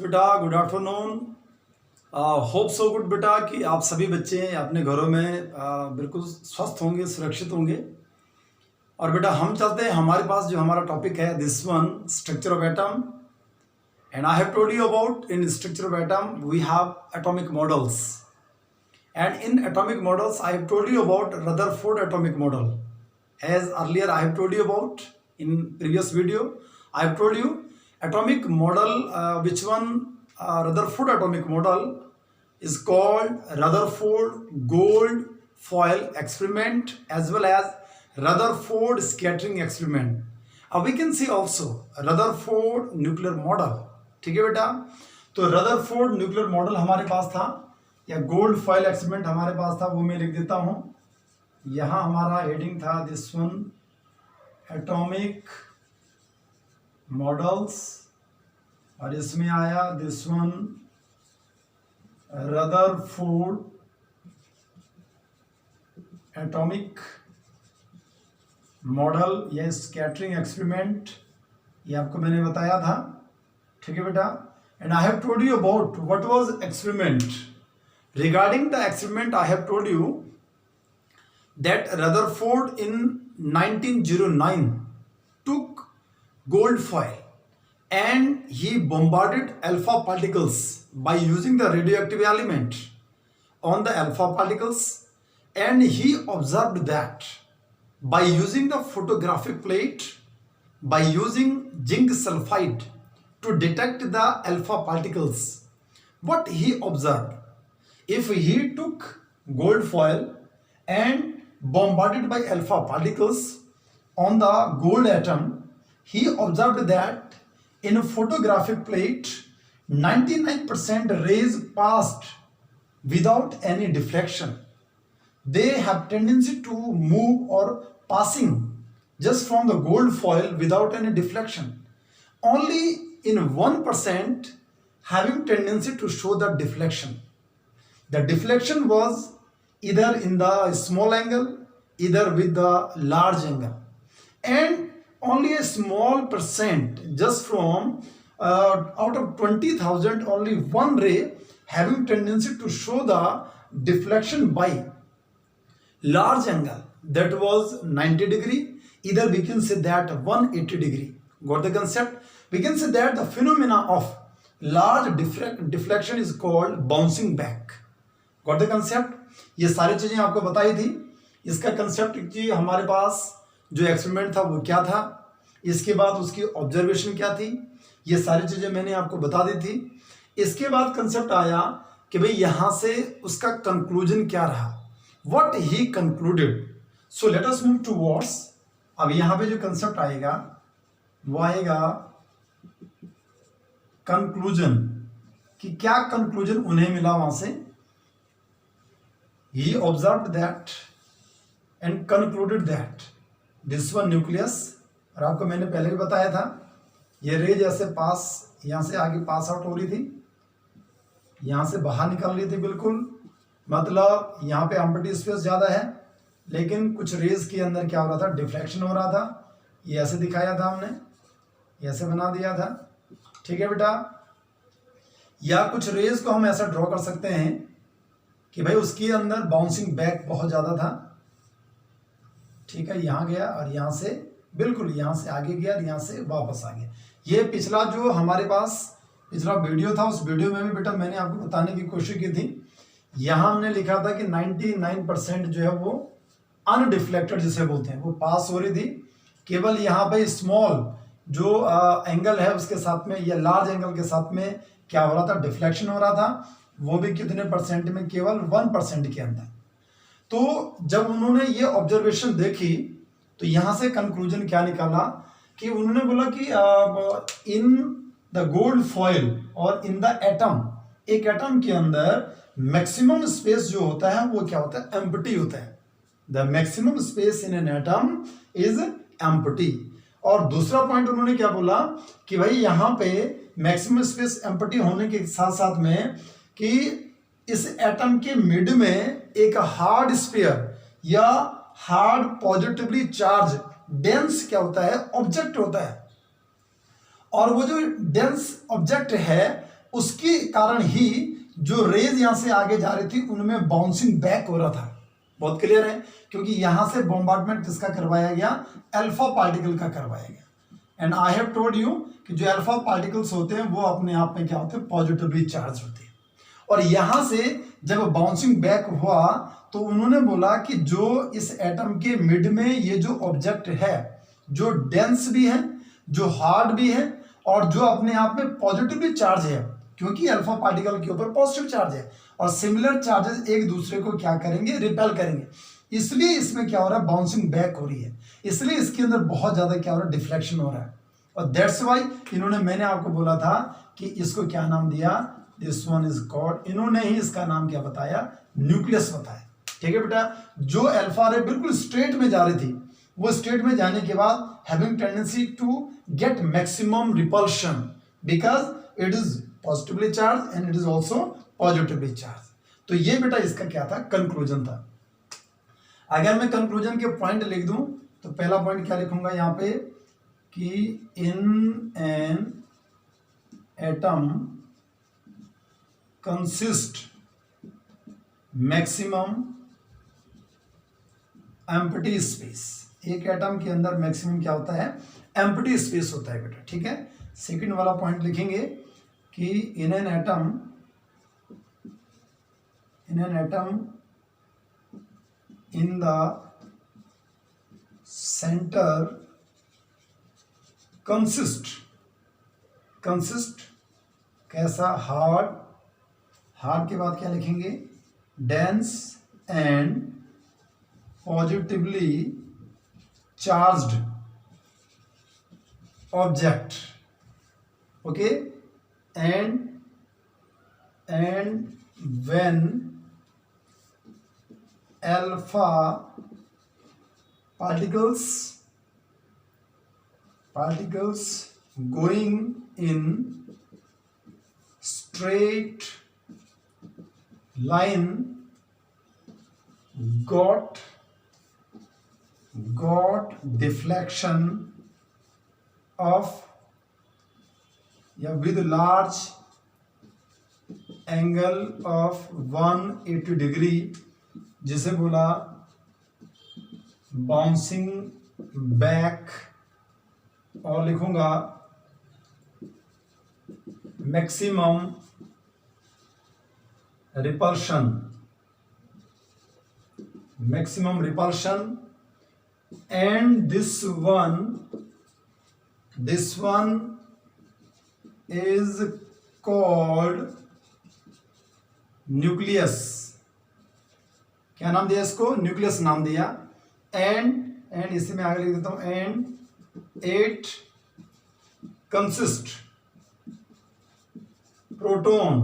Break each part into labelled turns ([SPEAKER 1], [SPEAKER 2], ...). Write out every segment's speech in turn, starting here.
[SPEAKER 1] बेटा good afternoon. Hope so good बेटा कि आप सभी बच्चे अपने घरों में बिल्कुल स्वस्थ होंगे, सुरक्षित होंगे। और बेटा हम चलते हैं हमारे पास जो हमारा टॉपिक है this one, structure of atom. And I have told you about in structure of atom we have atomic models. And in atomic models I have told you about Rutherford atomic model. As earlier I have told you about in previous video, I have told you atomic model, which one Rutherford atomic model is called Rutherford gold foil experiment as well as Rutherford scattering experiment. We can see also Rutherford nuclear model. ठीक है बेटा, तो Rutherford nuclear model हमारे पास था या gold foil experiment हमारे पास था, वो मैं लिख देता हूँ। यहाँ हमारा हेडिंग था दिस वन एटॉमिक मॉडल्स और इसमें आया this one Rutherford atomic model या स्कैटरिंग एक्सपेरिमेंट, ये आपको मैंने बताया था। ठीक है बेटा, and I have told you about what was experiment. Regarding the experiment I have told you that Rutherford in 1909 took gold foil and he bombarded alpha particles by using the radioactive element on the alpha particles, and he observed that by using the photographic plate, by using zinc sulfide to detect the alpha particles, what he observed, if he took gold foil and bombarded by alpha particles on the gold atom, he observed that in a photographic plate 99% rays passed without any deflection. They have tendency to move or passing just from the gold foil without any deflection. Only in 1% having tendency to show the deflection. The deflection was either in the small angle, either with the large angle, and only a small percent, just from out of 20,000, only one ray having tendency to show the deflection by large angle, that was 90 degree, either we can say that 180 degree. Got the concept? We can say that the phenomena of large deflection is called bouncing back. Got the concept? ये सारी चीजें आपको बताई थी। इसका concept जी हमारे पास जो experiment था वो क्या था, इसके बाद उसकी ऑब्जर्वेशन क्या थी, ये सारी चीजें मैंने आपको बता दी थी। इसके बाद कंसेप्ट आया कि भाई यहां से उसका कंक्लूजन क्या रहा, what he concluded. So let us move towards. अब यहां पे जो कंसेप्ट आएगा वो आएगा कंक्लूजन, कि क्या कंक्लूजन उन्हें मिला वहां से। He observed that and concluded that this one nucleus, और आपको मैंने पहले भी बताया था ये रे जैसे पास यहाँ से आगे पास आउट हो रही थी, यहाँ से बाहर निकल रही थी, बिल्कुल मतलब यहाँ पे एम्प्टी स्पेस ज़्यादा है, लेकिन कुछ रेज के अंदर क्या हो रहा था, डिफ्लेक्शन हो रहा था। ये ऐसे दिखाया था हमने, ऐसे बना दिया था। ठीक है बेटा, या कुछ रेज को हम ऐसा ड्रॉ कर सकते हैं कि भाई उसके अंदर बाउंसिंग बैक बहुत ज़्यादा था। ठीक है, यहाँ गया और यहाँ से बिल्कुल यहाँ से आगे गया और यहाँ से वापस आ गया। ये पिछला जो हमारे पास पिछला वीडियो था, उस वीडियो में भी बेटा मैंने आपको बताने की कोशिश की थी। यहाँ हमने लिखा था कि 99% जो है वो अनडिफ्लेक्टेड जिसे बोलते हैं वो पास हो रही थी। केवल यहाँ पे स्मॉल जो एंगल है उसके साथ में या लार्ज एंगल के साथ में क्या हो रहा था, डिफ्लेक्शन हो रहा था, वो भी कितने परसेंट में, केवल 1% के अंदर। तो जब उन्होंने ये ऑब्जर्वेशन देखी तो यहां से कंक्लूजन क्या निकाला कि उन्होंने बोला कि इन द गोल्ड फॉयल और इन द एटम, एक एटम के अंदर मैक्सिमम स्पेस जो होता है वो क्या होता है, एम्प्टी होता है। The maximum space in an atom is empty. और दूसरा पॉइंट उन्होंने क्या बोला कि भाई यहाँ पे मैक्सिमम स्पेस एम्प्टी होने के साथ साथ में कि इस एटम के मिड में एक हार्ड स्फीयर या हार्ड पॉजिटिवली चार्ज डेंस क्या होता है, ऑब्जेक्ट होता है। और वो जो डेंस ऑब्जेक्ट है उसके कारण ही जो रेज यहां से आगे जा रही थी उनमें बाउंसिंग बैक हो रहा था। बहुत क्लियर है, क्योंकि यहां से बॉम्बार्डमेंट किसका करवाया गया, अल्फा पार्टिकल का करवाया गया। And I have told you कि जो अल्फा पार्टिकल्स होते हैं वो अपने आप में क्या होते हैं, पॉजिटिवली चार्ज होते हैं। और यहां से जब बाउंसिंग बैक हुआ तो उन्होंने बोला कि जो इस एटम के मिड में ये जो ऑब्जेक्ट है, जो डेंस भी है, जो हार्ड भी है, और जो अपने आप में पॉजिटिवली चार्ज है, क्योंकि अल्फा पार्टिकल के ऊपर पॉजिटिव चार्ज है, और सिमिलर चार्जेस एक दूसरे को क्या करेंगे, रिपेल करेंगे। इसलिए इसमें क्या हो रहा है, बाउंसिंग बैक हो रही है, इसलिए इसके अंदर बहुत ज्यादा क्या हो रहा है, डिफ्लेक्शन हो रहा है। और दैट्स वाई इन्होंने, मैंने आपको बोला था कि इसको क्या नाम दिया, दिस वन इज कॉल्ड, इन्होंने ही इसका नाम क्या बताया, न्यूक्लियस बताया। ठीक है बेटा, जो अल्फा रे बिल्कुल स्ट्रेट में जा रही थी, वो स्ट्रेट में जाने के बाद having tendency to get maximum repulsion because it is positively charge and it is also positively charge. तो ये बेटा इसका क्या था, कंक्लूजन था। अगर मैं कंक्लूजन के पॉइंट लिख दूं तो पहला पॉइंट क्या लिखूंगा यहां पे कि in an atom consist maximum empty space. एक एटम के अंदर मैक्सिमम क्या होता है, एम्प्टी स्पेस होता है बेटा। ठीक है, सेकंड वाला पॉइंट लिखेंगे कि in an atom in the centre consist कैसा, हार्ड के बाद क्या लिखेंगे, dense and positively charged object. Okay, and when alpha particles going in straight line got deflection of with large angle of 180 degree, जिसे बोला bouncing back, और लिखूंगा maximum repulsion and this one is called nucleus. क्या नाम दिया इसको, nucleus नाम दिया। एंड इसे मैं आगे लिख देता हूं, एंड इट कंसिस्ट प्रोटॉन।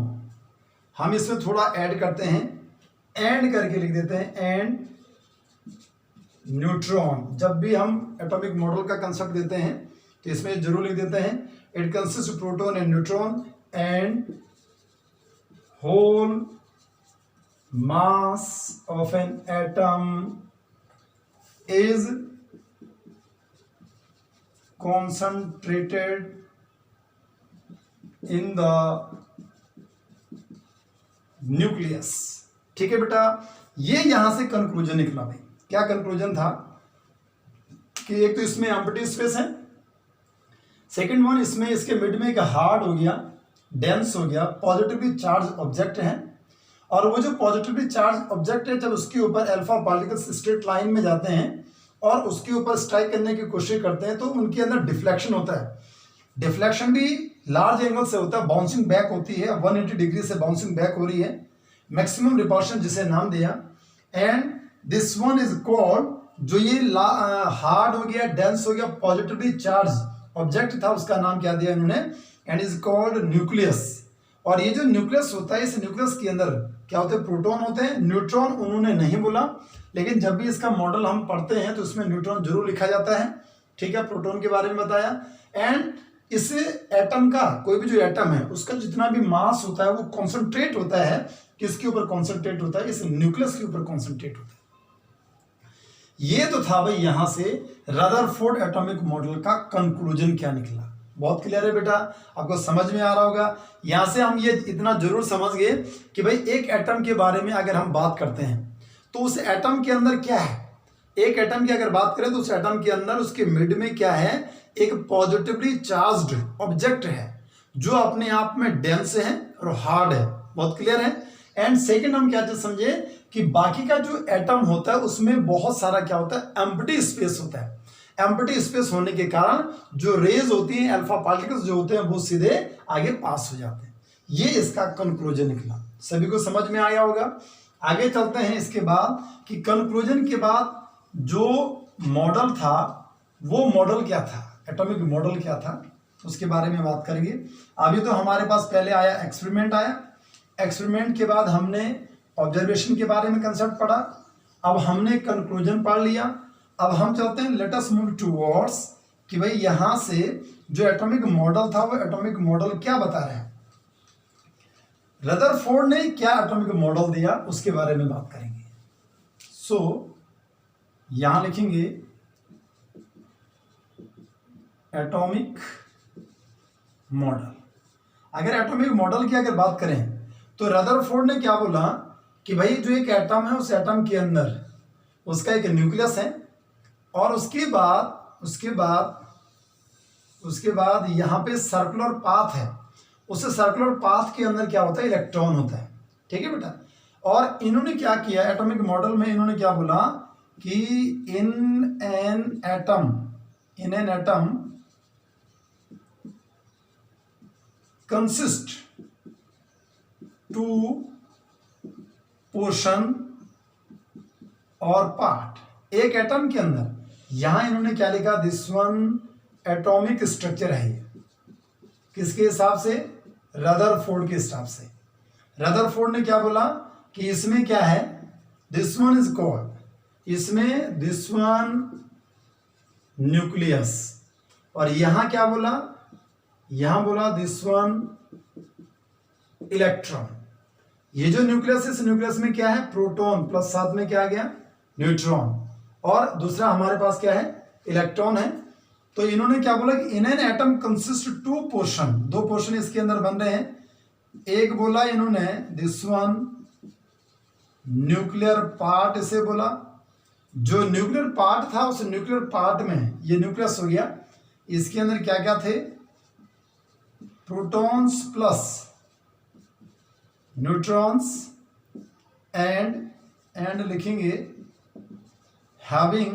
[SPEAKER 1] हम इसमें थोड़ा ऐड करते हैं, एंड करके लिख देते हैं, एंड न्यूट्रॉन। जब भी हम एटॉमिक मॉडल का कंसेप्ट देते हैं तो इसमें जरूर लिख देते हैं it consist proton and neutron and whole mass of an atom is concentrated in the nucleus। ठीक है बेटा, ये यहां से कंक्लूजन निकला। भाई क्या कंक्लूजन था कि एक तो इसमें एम्प्टी स्पेस है, सेकंड वन इसमें इसके मिड में एक हार्ड हो गया, डेंस हो गया, पॉजिटिवली चार्ज ऑब्जेक्ट है, और वो जो पॉजिटिवली चार्ज ऑब्जेक्ट है जब उसके ऊपर अल्फा पार्टिकल्स स्ट्रेट लाइन में जाते हैं और उसके ऊपर स्ट्राइक करने की कोशिश करते हैं तो उनके अंदर डिफ्लेक्शन होता है। डिफ्लेक्शन भी लार्ज एंगल से होता है, बाउंसिंग बैक होती है, 180 डिग्री से बाउंसिंग बैक हो रही है, मैक्सिमम रिपल्शन जिसे नाम दिया। And this one is called, जो ये हार्ड हो गया, डेंस हो गया, पॉजिटिवली चार्ज ऑब्जेक्ट था, उसका नाम क्या दिया इन्होंने, एंड इज कॉल्ड न्यूक्लियस। और ये जो न्यूक्लियस होता है, इस न्यूक्लियस के अंदर क्या होते हैं, प्रोटॉन होते हैं। न्यूट्रॉन उन्होंने नहीं बोला, लेकिन जब भी इसका मॉडल हम पढ़ते हैं तो इसमें न्यूट्रॉन जरूर लिखा जाता है। ठीक है, प्रोटॉन के बारे में बताया। एंड इस एटम का, कोई भी जो एटम है उसका जितना भी मास होता है वो कॉन्सेंट्रेट होता है, किसके ऊपर कॉन्सेंट्रेट होता है, इस न्यूक्लियस के ऊपर कॉन्सेंट्रेट होता है। ये तो था भाई यहां से रदरफोर्ड एटॉमिक मॉडल का कंक्लूजन क्या निकला। बहुत क्लियर है बेटा, आपको समझ में आ रहा होगा। यहां से हम ये इतना जरूर समझ गए कि भाई एक एटम के बारे में अगर हम बात करते हैं तो उस एटम के अंदर क्या है। एक एटम की अगर बात करें तो उस एटम के अंदर उसके मिड में क्या है, एक पॉजिटिवली चार्ज्ड ऑब्जेक्ट है जो अपने आप में डेंस है और हार्ड है। बहुत क्लियर है। एंड सेकंड हम क्या समझे कि बाकी का जो एटम होता है उसमें बहुत सारा क्या होता है, एम्प्टी स्पेस होता है। एम्प्टी स्पेस होने के कारण जो रेज होती हैं, अल्फा पार्टिकल्स जो होते हैं वो सीधे आगे पास हो जाते हैं। ये इसका कंक्लूजन निकला। सभी को समझ में आया होगा। आगे चलते हैं इसके बाद कि कंक्लूजन के बाद जो मॉडल था वो मॉडल क्या था, एटॉमिक मॉडल क्या था, उसके बारे में बात करेंगे। अभी तो हमारे पास पहले आया एक्सपेरिमेंट आया, एक्सपेरिमेंट के बाद हमने ऑब्जर्वेशन के बारे में कंसेप्ट पढ़ा, अब हमने कंक्लूजन पढ़ लिया। अब हम चलते हैं लेट अस मूव टुवर्ड्स कि भाई यहां से जो एटॉमिक मॉडल था वो एटॉमिक मॉडल क्या बता रहे हैं, रदरफोर्ड ने क्या एटॉमिक मॉडल दिया उसके बारे में बात करेंगे। सो यहां लिखेंगे एटॉमिक मॉडल। अगर एटॉमिक मॉडल की अगर बात करें तो रदरफोर्ड ने क्या बोला कि भाई जो एक एटम है उस एटम के अंदर उसका एक न्यूक्लियस है और उसके बाद यहाँ पे सर्कुलर पाथ है। उस सर्कुलर पाथ के अंदर क्या होता है, इलेक्ट्रॉन होता है। ठीक है बेटा। और इन्होंने क्या किया एटॉमिक मॉडल में, इन्होंने क्या बोला कि in an atom consist to portion और पार्ट। एक एटम के अंदर यहां इन्होंने क्या लिखा, दिस वन एटॉमिक स्ट्रक्चर है। ये किसके हिसाब से, रदरफोर्ड के हिसाब से। रदरफोर्ड ने क्या बोला कि इसमें क्या है, दिस वन इज कॉल्ड, इसमें दिस वन न्यूक्लियस। और यहां क्या बोला, यहां बोला दिस वन इलेक्ट्रॉन। ये जो न्यूक्लियस, इस न्यूक्लियस में क्या है, प्रोटॉन प्लस साथ में क्या आ गया, न्यूट्रॉन। और दूसरा हमारे पास क्या है, इलेक्ट्रॉन है। तो इन्होंने क्या बोला कि in an atom consist to portion, दो पोर्शन इसके अंदर बन रहे हैं। एक बोला इन्होंने दिस वन न्यूक्लियर पार्ट, इसे बोला। जो न्यूक्लियर पार्ट था उस न्यूक्लियर पार्ट में ये न्यूक्लियस हो गया। इसके अंदर क्या क्या थे, प्रोटॉन्स प्लस न्यूट्रॉन्स एंड लिखेंगे having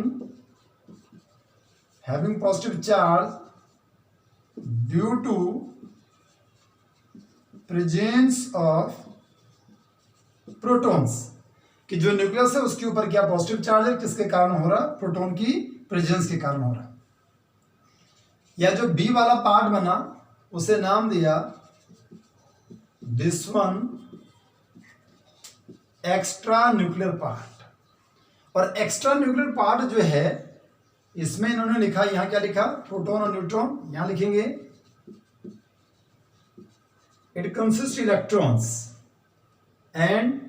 [SPEAKER 1] positive charge due to presence of protons, कि जो न्यूक्लियस है उसके ऊपर क्या पॉजिटिव चार्ज है, किसके कारण हो रहा, प्रोटॉन की प्रेजेंस के कारण हो रहा। या जो बी वाला पार्ट बना उसे नाम दिया this one extra nuclear part. और एक्स्ट्रा न्यूक्लियर पार्ट जो है इसमें इन्होंने लिखा, यहां क्या लिखा, प्रोटॉन और न्यूट्रॉन। यहां लिखेंगे it consist electrons and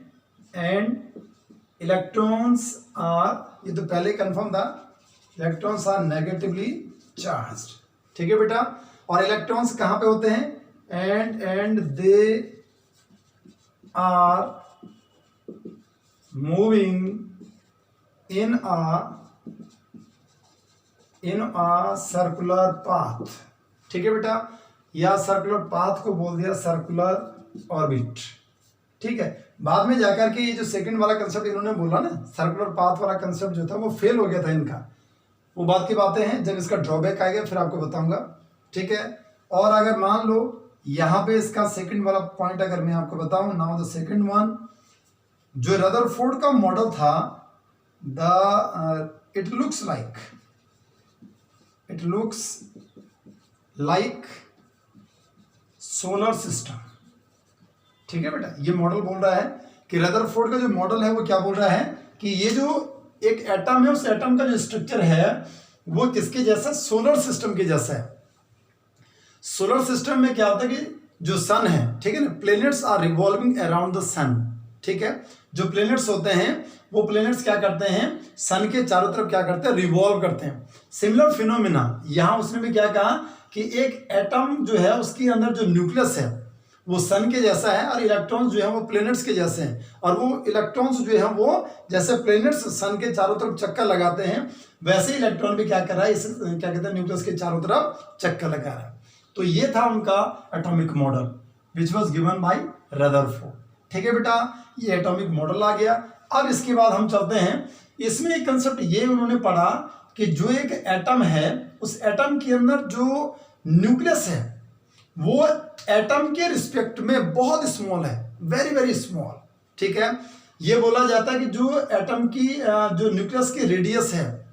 [SPEAKER 1] electrons are, ये तो पहले कंफर्म था, इलेक्ट्रॉन्स आर नेगेटिवली चार्ज्ड। ठीक है बेटा। और इलेक्ट्रॉन्स कहां पे होते हैं, and they are moving in a circular path. ठीक है बेटा। या सर्कुलर पाथ को बोल दिया सर्कुलर ऑर्बिट। ठीक है। बाद में जाकर के ये जो सेकंड वाला कंसेप्ट इन्होंने बोला ना, सर्कुलर पाथ वाला कंसेप्ट जो था वो फेल हो गया था इनका। वो बात की बातें हैं, जब इसका ड्रॉबैक आएगा फिर आपको बताऊंगा। ठीक है। और अगर मान लो यहां पे इसका सेकंड वाला पॉइंट अगर मैं आपको बताऊं, नाउ द सेकंड वन, जो रदरफोर्ड का मॉडल था, it looks like solar system. ठीक है बेटा। ये मॉडल बोल रहा है कि रदरफोर्ड का जो मॉडल है वो क्या बोल रहा है कि ये जो एक एटम है उस एटम का जो स्ट्रक्चर है वो किसके जैसा, सोलर सिस्टम के जैसा है। सोलर सिस्टम में क्या होता है कि जो सन है, ठीक है ना, planets are revolving around the sun. ठीक है। जो प्लैनेट्स होते हैं वो प्लैनेट्स क्या करते हैं, सन के चारों तरफ क्या करते हैं, रिवॉल्व करते हैं। सिमिलर फिनोमिना यहां उसने भी क्या कहा कि एक एटम जो है उसके अंदर जो न्यूक्लियस है वो सन के जैसा है और इलेक्ट्रॉन्स जो है वो प्लैनेट्स के जैसे हैं, और वो इलेक्ट्रॉन्स जो है वो जैसे प्लैनेट्स सन के चारों तरफ चक्कर लगाते हैं वैसे ही इलेक्ट्रॉन भी क्या कर रहा है, इस क्या कहते हैं न्यूक्लियस के चारों तरफ चक्कर लगा रहा है। तो ये था उनका atomic model which was given by Rutherford. ठीक है बेटा, ये एटॉमिक मॉडल आ गया। अब इसके बाद हम चलते हैं, इसमें एक कंसेप्ट ये उन्होंने पढ़ा कि जो एक एटम है उस एटम के अंदर जो न्यूक्लियस है वो एटम के रिस्पेक्ट में बहुत स्मॉल है, वेरी वेरी स्मॉल। ठीक है, ये बोला जाता है कि जो एटम की जो न्यूक्लियस की रेडियस है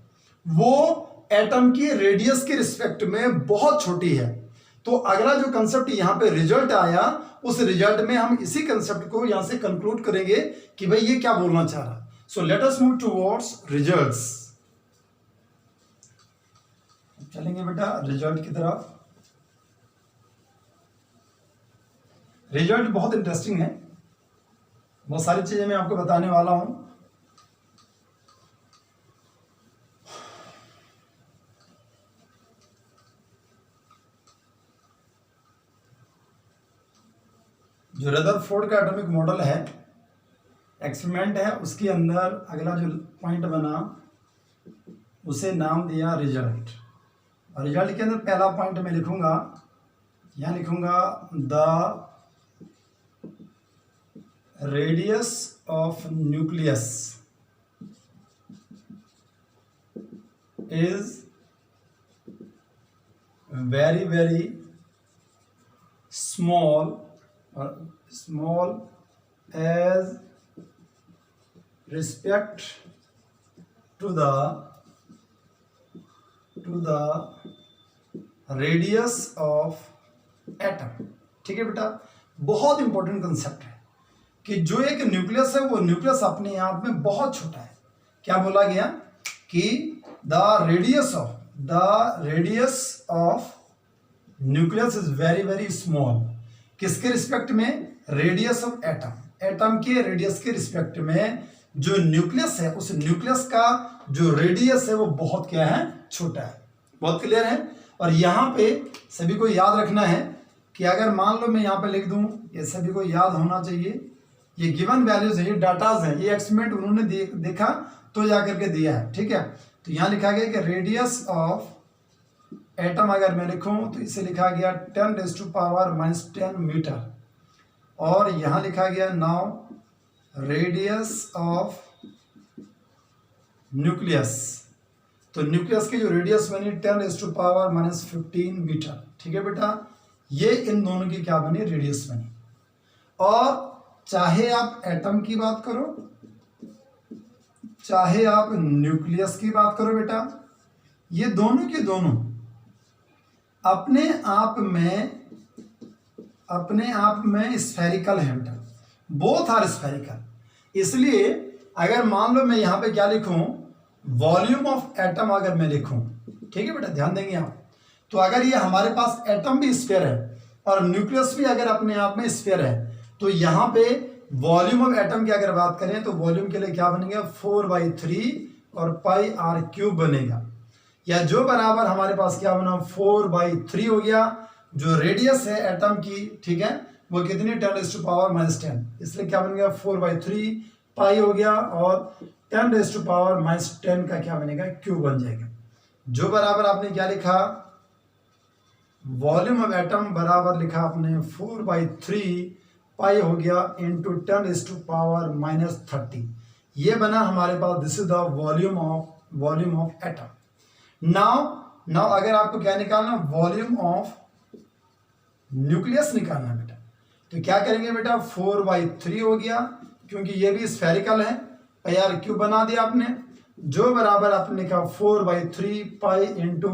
[SPEAKER 1] वो एटम की रेडियस के रिस्पेक्ट में बहुत छोटी है। तो अगला जो कंसेप्ट यहाँ पे रिजल्ट आया उस रिजल्ट में हम इसी कंसेप्ट को यहाँ से कंक्लूड करेंगे कि भाई ये क्या बोलना चाह रहा। So let us move towards results. चलेंगे बेटा रिजल्ट की तरफ। रिजल्ट बहुत इंटरेस्टिंग है, बहुत सारी चीजें मैं आपको बताने वाला हूं। जो रदरफोर्ड का एटॉमिक मॉडल है, एक्सपेरिमेंट है, उसके अंदर अगला जो पॉइंट बना उसे नाम दिया रिजल्ट। और रिजल्ट के अंदर पहला पॉइंट मैं लिखूंगा, यहां लिखूंगा the radius of nucleus is very very small as respect to the radius of atom। ठीक है बेटा, बहुत इंपॉर्टेंट कंसेप्ट है कि जो एक न्यूक्लियस है वो न्यूक्लियस अपने आप में बहुत छोटा है। क्या बोला गया कि the radius of nucleus is very very small. किसके रिस्पेक्ट में? रेडियस ऑफ एटम, एटम के रेडियस के रिस्पेक्ट में जो न्यूक्लियस है उस न्यूक्लियस का जो रेडियस है वो बहुत क्या है, छोटा है। बहुत क्लियर है। और यहाँ पे सभी को याद रखना है कि अगर मान लो मैं यहाँ पे लिख दूं, ये सभी को याद होना चाहिए, ये गिवन वैल्यूज है, ये डाटाज हैं, ये एक्सपेरिमेंट उन्होंने देखा तो जाकर के दिया है। ठीक है, तो यहाँ लिखा गया कि रेडियस ऑफ एटम अगर मैं लिखूं तो इसे लिखा गया 10⁻⁻10 मीटर। और यहां लिखा गया नाउ रेडियस ऑफ न्यूक्लियस, तो न्यूक्लियस की जो रेडियस बनी 10⁻⁻15 मीटर। ठीक है बेटा, ये इन दोनों की क्या बनी, रेडियस बनी। और चाहे आप एटम की बात करो चाहे आप न्यूक्लियस की बात करो बेटा, ये दोनों के दोनों अपने आप में स्फेरिकल है बेटा, बोथ आर स्फेरिकल। इसलिए अगर मान लो मैं यहाँ पे क्या लिखूं, वॉल्यूम ऑफ एटम अगर मैं लिखूं, ठीक है बेटा ध्यान देंगे आप, तो अगर ये हमारे पास एटम भी स्फीयर है और न्यूक्लियस भी अगर अपने आप में स्फीयर है, तो यहाँ पे वॉल्यूम ऑफ एटम की अगर बात करें तो वॉल्यूम के लिए क्या बनेगा, 4/3 और πr³ बनेगा, या जो बराबर हमारे पास क्या बना 4/3 हो गया। जो रेडियस है एटम की, ठीक है, वो कितनी 10⁻⁻10, इसलिए क्या बन गया 4/3 पाई हो गया, और 10⁻⁻10 का क्या बनेगा, क्यूब बन जाएगा। जो बराबर आपने क्या लिखा, वॉल्यूम ऑफ एटम बराबर लिखा आपने 4/3 पाई हो गया इंटू 10⁻⁻30, ये बना हमारे पास, this is the volume of atom. Now अगर आपको क्या निकालना, वॉल्यूम ऑफ न्यूक्लियस निकालना बेटा, तो क्या करेंगे बेटा, 4/3 हो गया, क्योंकि ये भी स्फेरिकल है, πr³ बना दिया आपने, जो बराबर आपने लिखा 4/3 पाई इंटू,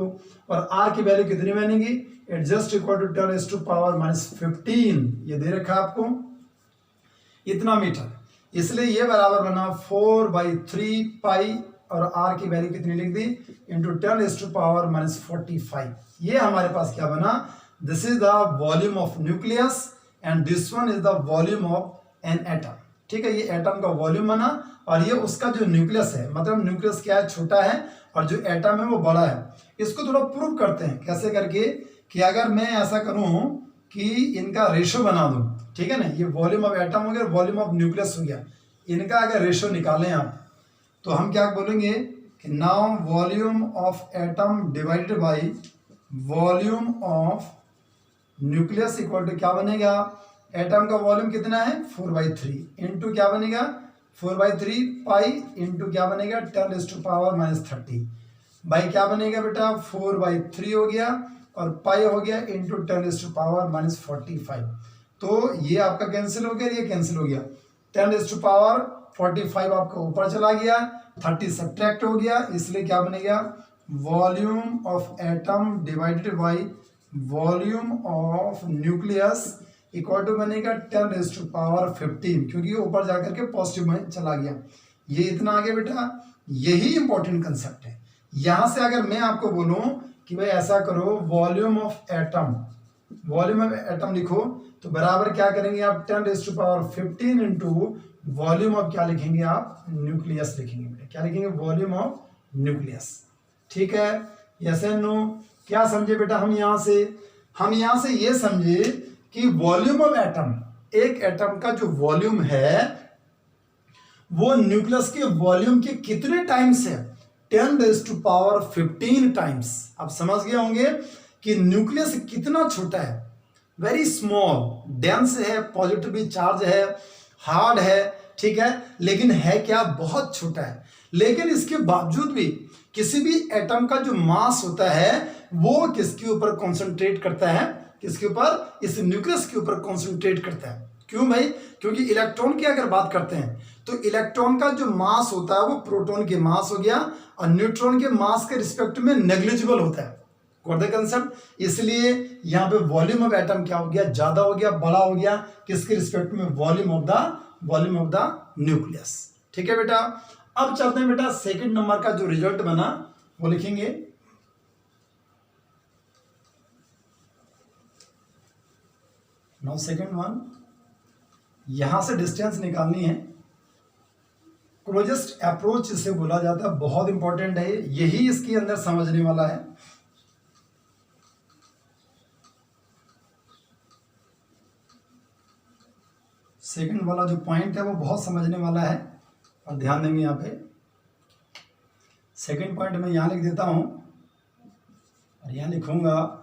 [SPEAKER 1] और r की वैल्यू कितनी बनेगी, इट जस्ट इक्वल टू 10⁻⁻15, ये दे रखा आपको इतना मीटर, इसलिए ये बराबर बना 4/3 पाई, और r की वैल्यू कितनी लिख दी, इंटू 10⁻⁻45। ये हमारे पास क्या बना, this is the volume of nucleus and this one is the volume of an atom. ठीक है, ये एटम का वॉल्यूम बना, और ये उसका जो न्यूक्लियस है, मतलब न्यूक्लियस क्या है, छोटा है, और जो एटम है वो बड़ा है। इसको थोड़ा प्रूव करते हैं, कैसे करके कि अगर मैं ऐसा करूं कि इनका रेशो बना दूं, ठीक है ना, ये वॉल्यूम ऑफ एटम हो गया, वॉल्यूम ऑफ न्यूक्लियस हो गया, इनका अगर रेशो निकालें आप, तो हम क्या बोलेंगे कि now volume of atom divided by volume of nucleus equal to क्या बनेगा, एटम का वॉल्यूम कितना है 4/3 इंटू क्या बनेगा 4/3 पाई इंटू क्या बनेगा 10⁻⁻30 बाई क्या बनेगा बेटा 4/3 हो गया और पाई हो गया इंटू 10⁻⁻45। तो ये आपका कैंसिल हो गया, ये कैंसिल हो गया, 10⁻45 आपका ऊपर चला गया, 30 सब्ट्रैक्ट हो गया, इसलिए क्या बनेगा volume of atom divided by volume of nucleus equal to बनेगा 10⁻15, क्योंकि ऊपर जाकर के पॉजिटिव में चला गया। ये इतना आगे बेटा, यही इंपॉर्टेंट कंसेप्ट है। यहां से अगर मैं आपको बोलूं कि भाई ऐसा करो volume of atom, volume of atom लिखो, तो बराबर क्या करेंगे आप 10⁻15 इंटू वॉल्यूम ऑफ क्या लिखेंगे आप न्यूक्लियस लिखेंगे बेटा, क्या लिखेंगे वॉल्यूम ऑफ न्यूक्लियस। ठीक है, यस एंड नो। क्या समझे बेटा हम यहां से ये समझे कि वॉल्यूम ऑफ एटम, एक एटम का जो वॉल्यूम है वो न्यूक्लियस के वॉल्यूम के कितने टाइम्स है 10⁻15 टाइम्स। आप समझ गए होंगे कि न्यूक्लियस कितना छोटा है, वेरी स्मॉल, डेंस है, पॉजिटिवली चार्ज है, हार्ड है, ठीक है, लेकिन है क्या बहुत छोटा है। लेकिन इसके बावजूद भी किसी भी एटम का जो मास होता है वो किसके ऊपर कॉन्सेंट्रेट करता है, किसके ऊपर, इस न्यूक्लियस के ऊपर कॉन्सेंट्रेट करता है। क्यों भाई, क्योंकि इलेक्ट्रॉन की अगर बात करते हैं तो इलेक्ट्रॉन का जो मास होता है वो प्रोटॉन के मास हो गया और न्यूट्रॉन के मास के रिस्पेक्ट में नेग्लिजिबल होता है। Got the concept. इसलिए यहाँ पे वॉल्यूम ऑफ एटम क्या हो गया, ज्यादा हो गया, बड़ा हो गया, किसके रिस्पेक्ट में, वॉल्यूम ऑफ द न्यूक्लियस। ठीक है बेटा, अब चलते हैं बेटा सेकंड नंबर का जो रिजल्ट बना वो लिखेंगे। नाउ सेकंड वन, यहां से डिस्टेंस निकालनी है, क्लोजेस्ट अप्रोच इसे बोला जाता है, बहुत इंपॉर्टेंट है, यही इसके अंदर समझने वाला है। सेकंड वाला जो पॉइंट है वो बहुत समझने वाला है और ध्यान देंगे यहाँ पे। सेकंड पॉइंट मैं यहाँ लिख देता हूं और यहाँ लिखूंगा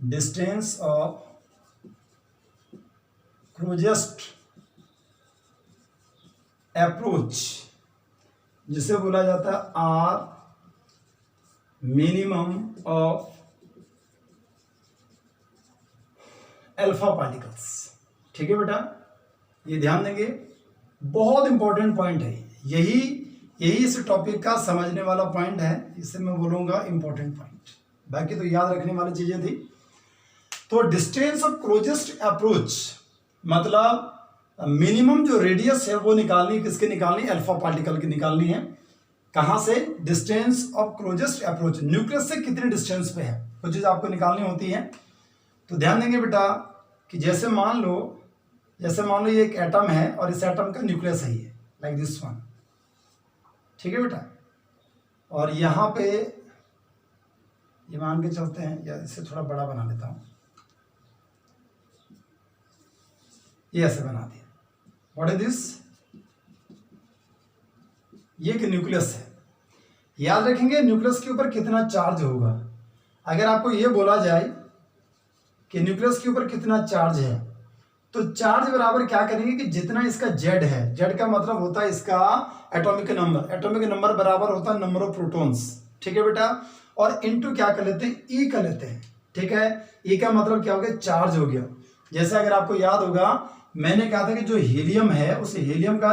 [SPEAKER 1] डिस्टेंस ऑफ क्लोजेस्ट अप्रोच, जिसे बोला जाता है R minimum of alpha particles. ठीक है बेटा, ये ध्यान देंगे, बहुत इंपॉर्टेंट पॉइंट है, यही इस टॉपिक का समझने वाला पॉइंट है, इसे मैं बोलूंगा इंपॉर्टेंट पॉइंट, बाकी तो याद रखने वाली चीजें थी। तो डिस्टेंस ऑफ क्लोजेस्ट अप्रोच मतलब मिनिमम जो रेडियस है वो निकालनी, किसके निकालनी, अल्फा पार्टिकल की निकालनी है। कहां से, distance of closest approach, nucleus से कितने डिस्टेंस पे है वो चीज आपको निकालनी होती है। तो ध्यान देंगे बेटा कि जैसे मान लो ये एक एटम है और इस एटम का न्यूक्लियस है ये, लाइक दिस वन। ठीक है बेटा, और यहां पे ये मान के चलते हैं, या इसे थोड़ा बड़ा बना लेता हूं, ये ऐसे बना दिया। व्हाट इज दिस, ये एक न्यूक्लियस है। याद रखेंगे न्यूक्लियस के ऊपर कितना चार्ज होगा। अगर आपको ये बोला जाए कि न्यूक्लियस के ऊपर कितना चार्ज है, तो चार्ज बराबर क्या करेंगे कि जितना इसका जेड है, जेड का मतलब होता है इसका एटॉमिक नंबर, एटॉमिक नंबर बराबर होता है नंबर ऑफ प्रोटॉन्स। ठीक है बेटा, और इनटू क्या कर लेते हैं, ई कर लेते हैं। ठीक है, ई का मतलब क्या हो गया, चार्ज हो गया। जैसे अगर आपको याद होगा मैंने कहा था कि जो हीलियम है उस हीलियम का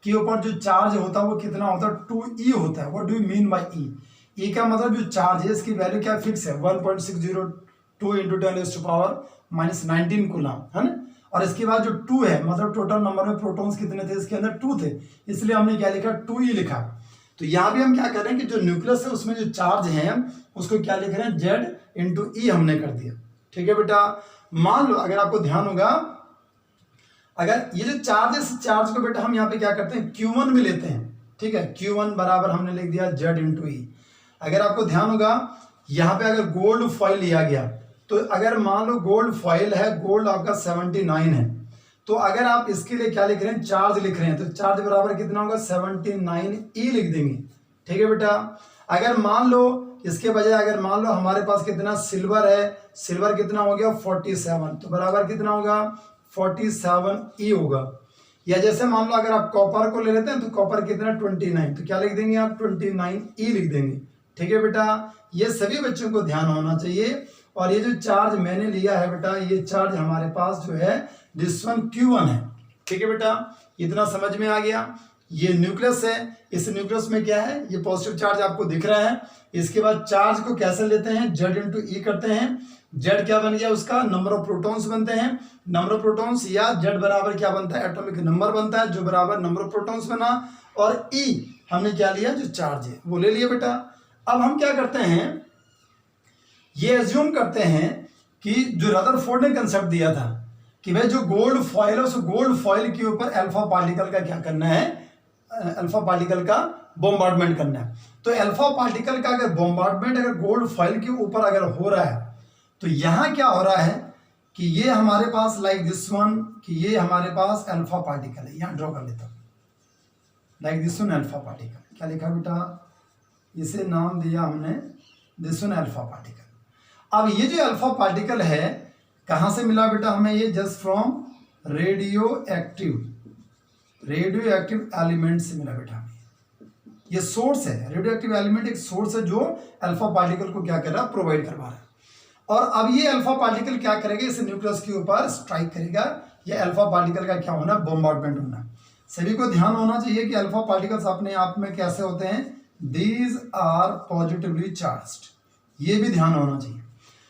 [SPEAKER 1] के ऊपर जो चार्ज होता है वो कितना होता है, 2e होता है। What do you mean by e, e का मतलब जो चार्ज है इसकी वैल्यू क्या फिक्स है, 1.602 इंटू 10⁻⁻19 कूलम, है ना। और इसके बाद जो 2 है मतलब टोटल नंबर में प्रोटॉन्स कितने थे, इसके अंदर 2 थे, इसलिए हमने क्या लिखा 2e लिखा। तो यहाँ भी हम क्या कर रहे हैं कि जो न्यूक्लियस है उसमें जो चार्ज है उसको क्या लिख रहे हैं, जेड इंटू ई हमने कर दिया। ठीक है बेटा, मान लो अगर आपको ध्यान होगा, अगर ये जो चार्ज है इस चार्ज को बेटा हम यहाँ पे क्या करते हैं Q1 में लेते हैं। ठीक है, Q1 बराबर हमने लिख दिया जेड इंटू ई। अगर आपको ध्यान होगा यहाँ पे अगर गोल्ड फॉइल लिया गया, तो अगर मान लो गोल्ड फॉइल है, गोल्ड आपका 79 है, तो अगर आप इसके लिए क्या लिख रहे हैं, चार्ज लिख रहे हैं, तो चार्ज बराबर कितना होगा 79E लिख देंगे। ठीक है बेटा। अगर मान लो इसके बजाय अगर मान लो हमारे पास कितना सिल्वर है, सिल्वर कितना हो गया 47, तो बराबर कितना होगा 47E होगा। या जैसे मान लो अगर आप कॉपर को ले लेते हैं, तो कॉपर कितना 29, तो क्या लिख देंगे आप 29E लिख देंगे। ठीक है बेटा। ये सभी बच्चों को ध्यान होना चाहिए। और ये जो चार्ज मैंने लिया है बेटा, ये चार्ज हमारे पास जो है दिस वन Q1 है। ठीक है बेटा, इतना समझ में आ गया। ये न्यूक्लियस है, इस न्यूक्लियस में क्या है, ये पॉजिटिव चार्ज आपको दिख रहा है। इसके बाद चार्ज को कैसे लेते हैं, Z इंटू E करते हैं। Z क्या बन गया उसका, नंबर ऑफ प्रोटॉन्स बनते हैं। नंबर ऑफ प्रोटॉन्स या Z बराबर क्या बनता है, एटॉमिक नंबर बनता है, जो बराबर नंबर ऑफ प्रोटॉन्स बना। और E हमने क्या लिया, जो चार्ज है वो ले लिया बेटा। अब हम क्या करते हैं, ये एज्यूम करते हैं कि जो रदरफोर्ड ने कंसेप्ट दिया था कि भाई जो गोल्ड फॉइल है, उस गोल्ड फॉइल के ऊपर अल्फा पार्टिकल का क्या करना है, अल्फा पार्टिकल का बॉम्बार्डमेंट करना है। तो अल्फा पार्टिकल का अगर बॉम्बार्डमेंट अगर गोल्ड फॉइल के ऊपर अगर हो रहा है, तो यहां क्या हो रहा है कि ये हमारे पास लाइक दिस वन, कि ये हमारे पास अल्फा पार्टिकल है। यहां ड्रॉ कर लेता हूं, like this one alpha particle. क्या लिखा बेटा, इसे नाम दिया हमने दिस वन अल्फा पार्टिकल। अब ये जो अल्फा पार्टिकल है कहां से मिला बेटा हमें, ये just from radio active element से मिला बेटा हमें। ये सोर्स है, रेडियो एक्टिव एलिमेंट एक सोर्स है जो अल्फा पार्टिकल को क्या कर रहा है, प्रोवाइड करवा रहा है। और अब ये अल्फा पार्टिकल क्या करेगा, इस न्यूक्लियस के ऊपर स्ट्राइक करेगा। ये अल्फा पार्टिकल का क्या होना, बॉम्बार्डमेंट होना। सभी को ध्यान होना चाहिए कि अल्फा पार्टिकल्स अपने आप में कैसे होते हैं, दीज आर पॉजिटिवली चार्ज्ड। ये भी ध्यान होना चाहिए।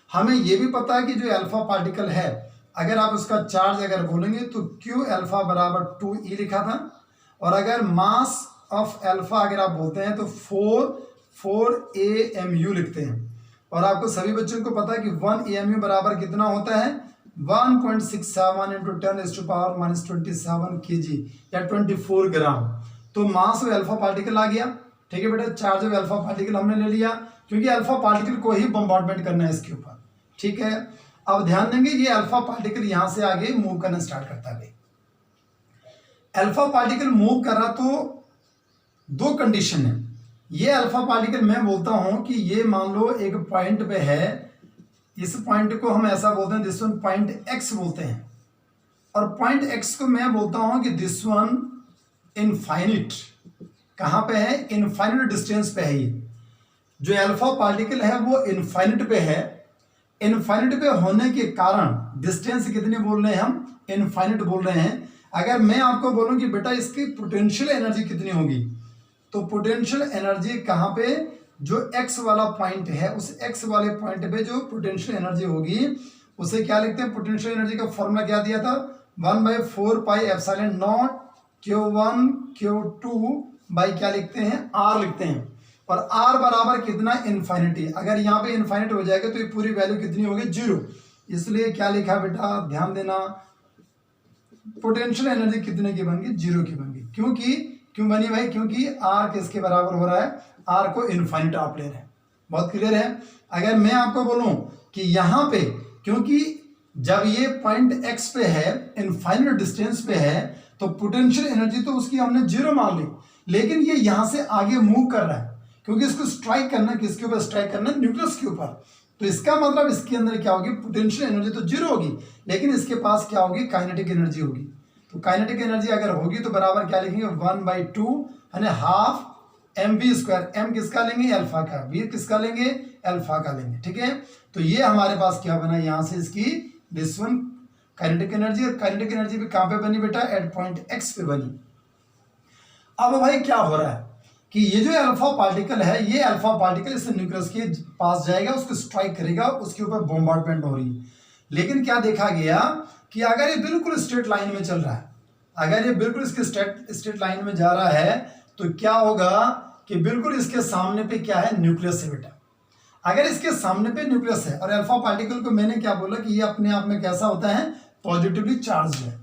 [SPEAKER 1] हमें ये भी पता है कि जो अल्फा पार्टिकल है, अगर आप उसका चार्ज अगर बोलेंगे तो Q अल्फा बराबर 2E लिखा था। और अगर मास ऑफ अल्फा अगर आप बोलते हैं तो 4 AMU लिखते हैं। और आपको सभी बच्चों को पता है कि 1 AMU बराबर कितना होता है, 1.67 इंटू 10⁻⁻27 kg या 24 ग्राम। तो मास ऑफ अल्फा पार्टिकल आ गया। ठीक है बेटा, चार्ज ऑफ अल्फा पार्टिकल हमने ले लिया, क्योंकि अल्फा पार्टिकल को ही बॉम्बार्डमेंट करना है इसके ऊपर। ठीक है, अब ध्यान देंगे, ये अल्फा पार्टिकल यहां से आगे मूव करना स्टार्ट करता है। अल्फा पार्टिकल मूव कर रहा तो दो कंडीशन है। ये अल्फा पार्टिकल मैं बोलता हूं कि ये मान लो एक पॉइंट पे है, इस पॉइंट को हम ऐसा बोलते हैं, दिस वन पॉइंट एक्स बोलते हैं। और पॉइंट एक्स को मैं बोलता हूं कि दिस वन इनफाइनिट, कहां पे है, इनफाइनिट डिस्टेंस पे है। ये जो अल्फा पार्टिकल है वो इनफाइनिट पे है। इनफाइनिट पे होने के कारण डिस्टेंस कितनी बोल रहे हैं हम, इनफाइनिट बोल रहे हैं। अगर मैं आपको बोलूं कि बेटा इसकी पोटेंशियल एनर्जी कितनी होगी, तो पोटेंशियल एनर्जी कहां पे, जो एक्स वाला पॉइंट है, उस एक्स वाले पॉइंट पे जो पोटेंशियल एनर्जी होगी उसे क्या लिखते हैं, पोटेंशियल एनर्जी का फॉर्मूला क्या दिया था, 1/4 pi epsilon not Q1 Q2 by क्या लिखते हैं, R लिखते हैं। और R बराबर कितना, इनफाइनिटी। अगर यहाँ पे इनफाइनिट हो जाएगा तो ये पूरी वैल्यू कितनी होगी, 0। इसलिए क्या लिखा बेटा, ध्यान देना, पोटेंशियल एनर्जी कितने की बन गई, 0 की बन गई। क्यों बनी भाई, क्योंकि R किसके बराबर हो रहा है, R को इनफाइनिट आप ले रहे हैं। बहुत क्लियर है। अगर मैं आपको बोलूं कि यहाँ पे, क्योंकि जब ये पॉइंट एक्स पे है, इनफाइनिट डिस्टेंस पे है, तो पोटेंशियल एनर्जी तो उसकी हमने 0 मान ली, लेकिन ये यहां से आगे मूव कर रहा है, क्योंकि इसको स्ट्राइक करना, किसके ऊपर स्ट्राइक करना, न्यूक्लियस के ऊपर। तो इसका मतलब इसके अंदर क्या होगी, पोटेंशियल एनर्जी तो 0 होगी, लेकिन इसके पास क्या होगी, काइनेटिक एनर्जी होगी। तो काइनेटिक एनर्जी अगर होगी तो बराबर क्या लिखेंगे, 1/2 यानी हाफ mv²। m किसका लेंगे, अल्फा का, v किसका लेंगे, अल्फा का लेंगे। ठीक है, तो ये हमारे पास क्या बना, यहां से इसकी दिस वन काइनेटिक एनर्जी। और काइनेटिक एनर्जी भी कहां पे बनी बेटा, एट पॉइंट एक्स पे बनी। अब भाई क्या हो रहा है कि ये जो अल्फा पार्टिकल है, ये अल्फा पार्टिकल इस न्यूक्लियस के पास जाएगा, उसको स्ट्राइक करेगा, उसके ऊपर बॉम्बार्डमेंट हो रही है। लेकिन क्या देखा गया कि अगर ये बिल्कुल स्ट्रेट लाइन में चल रहा है, अगर ये बिल्कुल इसके स्ट्रेट लाइन में जा रहा है, तो क्या होगा कि बिल्कुल इसके सामने पे क्या है, न्यूक्लियस है बेटा। अगर इसके सामने पे न्यूक्लियस है, और अल्फा पार्टिकल को मैंने क्या बोला कि ये अपने आप में कैसा होता है, पॉजिटिवली चार्ज है।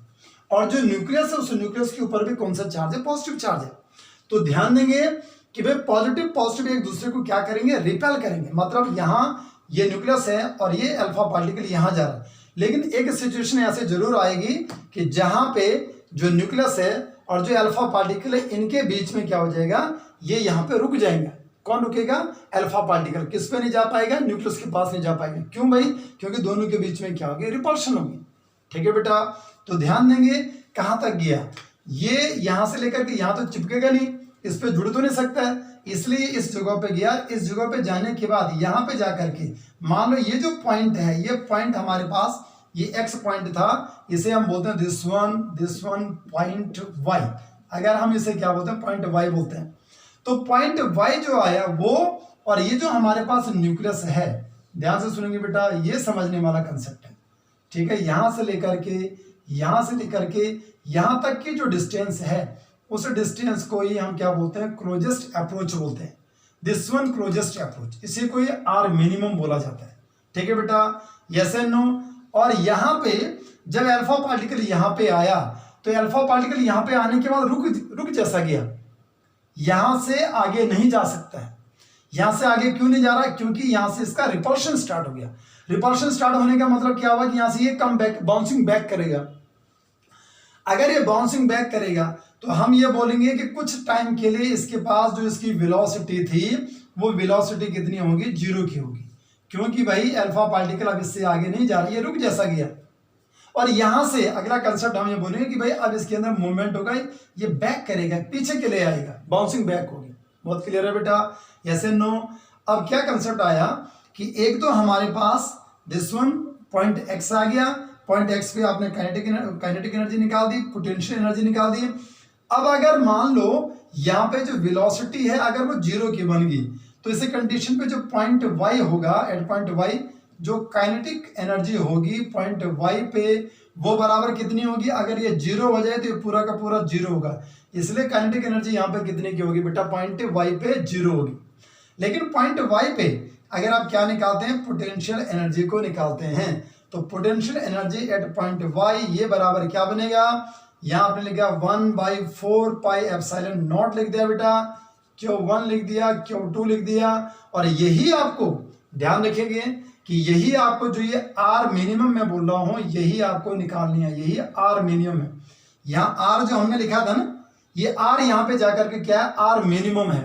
[SPEAKER 1] और जो न्यूक्लियस है, उस न्यूक्लियस के ऊपर भी कौन सा चार्ज है, पॉजिटिव चार्ज है। तो ध्यान देंगे कि भाई पॉजिटिव पॉजिटिव एक दूसरे को क्या करेंगे, रिपेल करेंगे। मतलब यहाँ ये न्यूक्लियस है और ये अल्फा पार्टिकल यहाँ जा रहा है, लेकिन एक सिचुएशन ऐसे जरूर आएगी कि जहाँ पे जो न्यूक्लियस है और जो अल्फा पार्टिकल है इनके बीच में क्या हो जाएगा, ये यहाँ पे रुक जाएंगे। कौन रुकेगा, अल्फा पार्टिकल। किस पे नहीं जा पाएगा, न्यूक्लियस के पास नहीं जा पाएगा। क्यों भाई, क्योंकि दोनों के बीच में क्या होगी, रिपल्शन होगी। ठीक है बेटा, तो ध्यान देंगे कहाँ तक गया, ये यहां से लेकर के यहां तो चिपकेगा नहीं, इस पे जुड़ तो नहीं सकता है, इसलिए इस जगह पे गया। इस जगह पे जाने के बाद यहां पे जाकर के मान लो ये जो पॉइंट है, ये पॉइंट हमारे पास ये एक्स पॉइंट था, इसे हम बोलते हैं दिस वन पॉइंट वाई। अगर हम इसे क्या बोलते हैं, पॉइंट वाई बोलते हैं। तो पॉइंट वाई जो आया वो, और ये जो हमारे पास न्यूक्लियस है, ध्यान से सुनेंगे बेटा, ये समझने वाला कंसेप्ट है। ठीक है, यहां से लेकर के यहां तक की जो डिस्टेंस है, उस डिस्टेंस को ही हम क्या बोलते हैं, क्लोजेस्ट अप्रोच बोलते हैं। दिस वन क्लोजेस्ट अप्रोच, इसी को ये आर मिनिमम बोला जाता है। ठीक है बेटा, यस एंड नो। और यहां पे जब अल्फा पार्टिकल यहां पे आया, तो अल्फा पार्टिकल यहां पे आने के बाद रुक जैसा गया, यहां से आगे नहीं जा सकता है। यहां से आगे क्यों नहीं जा रहा, क्योंकि यहां से इसका रिपल्शन स्टार्ट हो गया। रिपल्शन स्टार्ट होने का मतलब क्या हुआ कि यहां से ये कम बैक, बाउंसिंग बैक करेगा। अगर ये बाउंसिंग बैक करेगा तो हम ये बोलेंगे कि कुछ टाइम के लिए इसके पास जो इसकी वेलोसिटी थी, वो वेलोसिटी कितनी होगी, 0 की होगी। क्योंकि भाई अल्फा पार्टिकल अब इससे आगे नहीं जा रही है, रुक जैसा गया। और यहां से अगला कंसेप्ट हम ये बोलेंगे कि भाई अब इसके अंदर मूवमेंट होगा, ये बैक करेगा, पीछे के लिए आएगा, बाउंसिंग बैक होगी। बहुत क्लियर है बेटा, यस एंड नो। अब क्या कंसेप्ट आया कि एक तो हमारे पास दिस वन पॉइंट एक्स आ गया, पॉइंट एक्स पे आपने काइनेटिक एनर्जी निकाल दी, पोटेंशियल एनर्जी निकाल दी। अब अगर मान लो यहाँ पे जो वेलोसिटी है अगर वो 0 की बन गई, तो इसी कंडीशन पे जो पॉइंट वाई होगा, एट पॉइंट वाई जो काइनेटिक एनर्जी होगी पॉइंट वाई पे, वो बराबर कितनी होगी, अगर ये 0 हो जाए तो ये पूरा का पूरा 0 होगा। इसलिए काइनेटिक एनर्जी यहाँ पे कितने की होगी बेटा, पॉइंट वाई पे 0 होगी। लेकिन पॉइंट वाई पे अगर आप क्या निकालते हैं, पोटेंशियल एनर्जी को निकालते हैं, तो potential energy at point Y ये बराबर क्या बनेगा, यहां आपने लिखा 1/4 पाई एप्सिलॉन नॉट लिख दिया बेटा, Q1 लिख दिया, Q2 लिख दिया। और यही आपको ध्यान रखेंगे कि यही आपको जो ये आर मिनिमम मैं बोल रहा हूं, यही आपको निकालनी है, यही आर मिनिमम है। यहाँ आर जो हमने लिखा था ना, ये आर यहाँ पे जाकर के क्या है, आर मिनिमम है।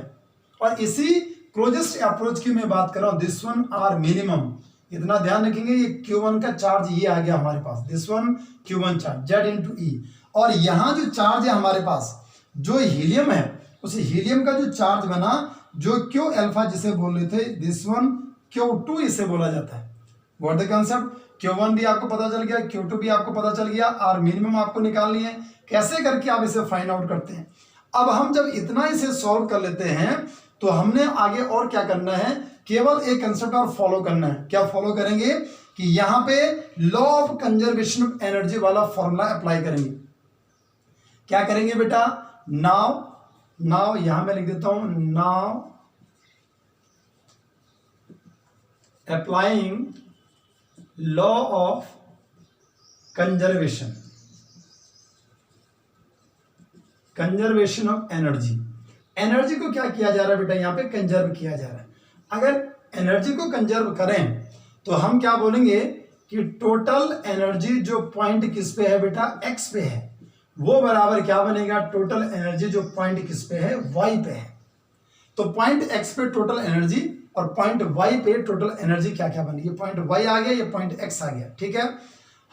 [SPEAKER 1] और इसी क्लोजेस्ट अप्रोच की मैं बात कर रहा हूं, दिस वन आर मिनिमम। इतना ध्यान रखेंगे, ये Q1 का चार्ज ये आ गया हमारे पास, this one Q1 charge Z into e. और यहाँ जो चार्ज है हमारे पास, जो हीलियम है, उस हीलियम का जो चार्ज बना, जो Q अल्फा जिसे बोल रहे थे, दिस वन Q2 इसे बोला जाता है। व्हाट द कंसेप्ट, Q1 भी आपको पता चल गया, Q2 भी आपको पता चल गया, आर मिनिमम आपको निकालनी है। कैसे करके आप इसे फाइंड आउट करते हैं। अब हम जब इतना इसे सॉल्व कर लेते हैं, तो हमने आगे और क्या करना है, केवल एक कंसेप्ट और फॉलो करना है। क्या फॉलो करेंगे कि यहां पे law of conservation of energy वाला फॉर्मूला अप्लाई करेंगे। क्या करेंगे बेटा, नाउ यहां मैं लिख देता हूं, now applying law of conservation of energy. Energy को क्या किया जा रहा है बेटा, यहां पे कंजर्व किया जा रहा है। अगर एनर्जी को कंजर्व करें तो हम क्या बोलेंगे कि टोटल एनर्जी जो पॉइंट किस पे है बेटा, एक्स पे है, वो बराबर क्या बनेगा, टोटल एनर्जी जो पॉइंट किस पे है, वाई पे है। तो पॉइंट एक्स पे टोटल एनर्जी और पॉइंट वाई पे टोटल एनर्जी क्या क्या बनेगी, पॉइंट वाई आ गया, ये पॉइंट एक्स आ गया। ठीक है,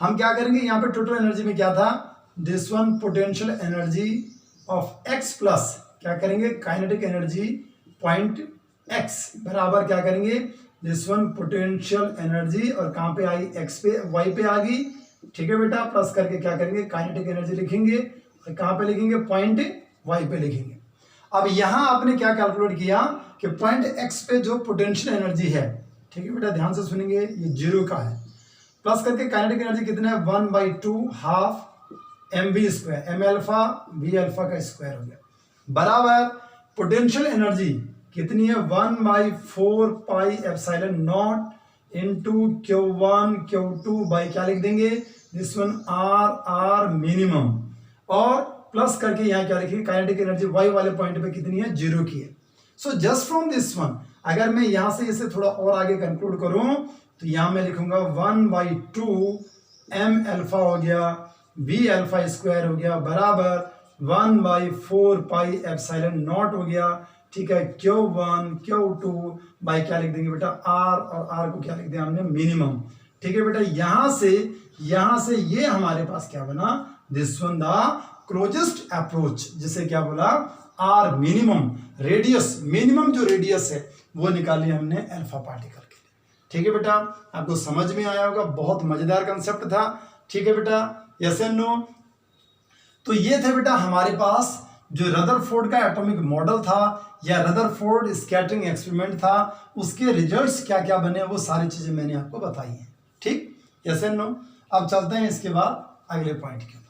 [SPEAKER 1] हम क्या करेंगे, यहाँ पे टोटल एनर्जी में क्या था, this one potential energy of x plus क्या करेंगे, काइनेटिक एनर्जी पॉइंट एक्स बराबर क्या करेंगे, दिस वन पोटेंशियल एनर्जी, और कहां पे आई, एक्स पे, वाई पे आ गई। ठीक है बेटा, प्लस करके क्या करेंगे, काइनेटिक एनर्जी लिखेंगे, और कहां पे लिखेंगे, पॉइंट वाई पे लिखेंगे। अब यहां आपने क्या कैलकुलेट किया कि पॉइंट एक्स पे जो पोटेंशियल एनर्जी है, ठीक है बेटा ध्यान से सुनेंगे, ये 0 का है, प्लस करके काइनेटिक एनर्जी कितना है, 1/2 half mv square, m alpha v alpha का स्क्वायर हो गया, बराबर पोटेंशियल एनर्जी कितनी है, 1/4 pi epsilon not into Q1 Q2 by क्या लिख देंगे, दिस वन आर मिनिमम, और प्लस करके यहाँ क्या लिखेंगे, काइनेटिक एनर्जी वाई वाले पॉइंट पे कितनी है, 0 की है। So just from this one, अगर मैं यहां से इसे थोड़ा और आगे कंक्लूड करूं तो यहां मैं लिखूंगा 1/2 m अल्फा हो गया, v अल्फा स्क्वायर हो गया, बराबर 1/4 पाई एप्सिलॉन नॉट हो गया, ठीक है, Q1 Q2 बाई क्या लिख देंगे बेटा R, और R को क्या लिख दिया हमने मिनिमम, ठीक है बेटा। यहां से ये हमारे पास क्या बना, this one the closest approach, जिसे क्या बोला R मिनिमम, रेडियस मिनिमम जो रेडियस है वो निकाली हमने अल्फा पार्टिकल के लिए, ठीक है बेटा। आपको समझ में आया होगा, बहुत मजेदार कंसेप्ट था, ठीक है बेटा, यस एंड नो। तो ये थे बेटा हमारे पास जो रदरफोर्ड का एटॉमिक मॉडल था या रदरफोर्ड स्कैटरिंग एक्सपेरिमेंट था, उसके रिजल्ट्स क्या क्या बने वो सारी चीजें मैंने आपको बताई हैं, ठीक, यस एंड नो। अब चलते हैं इसके बाद अगले पॉइंट के ऊपर।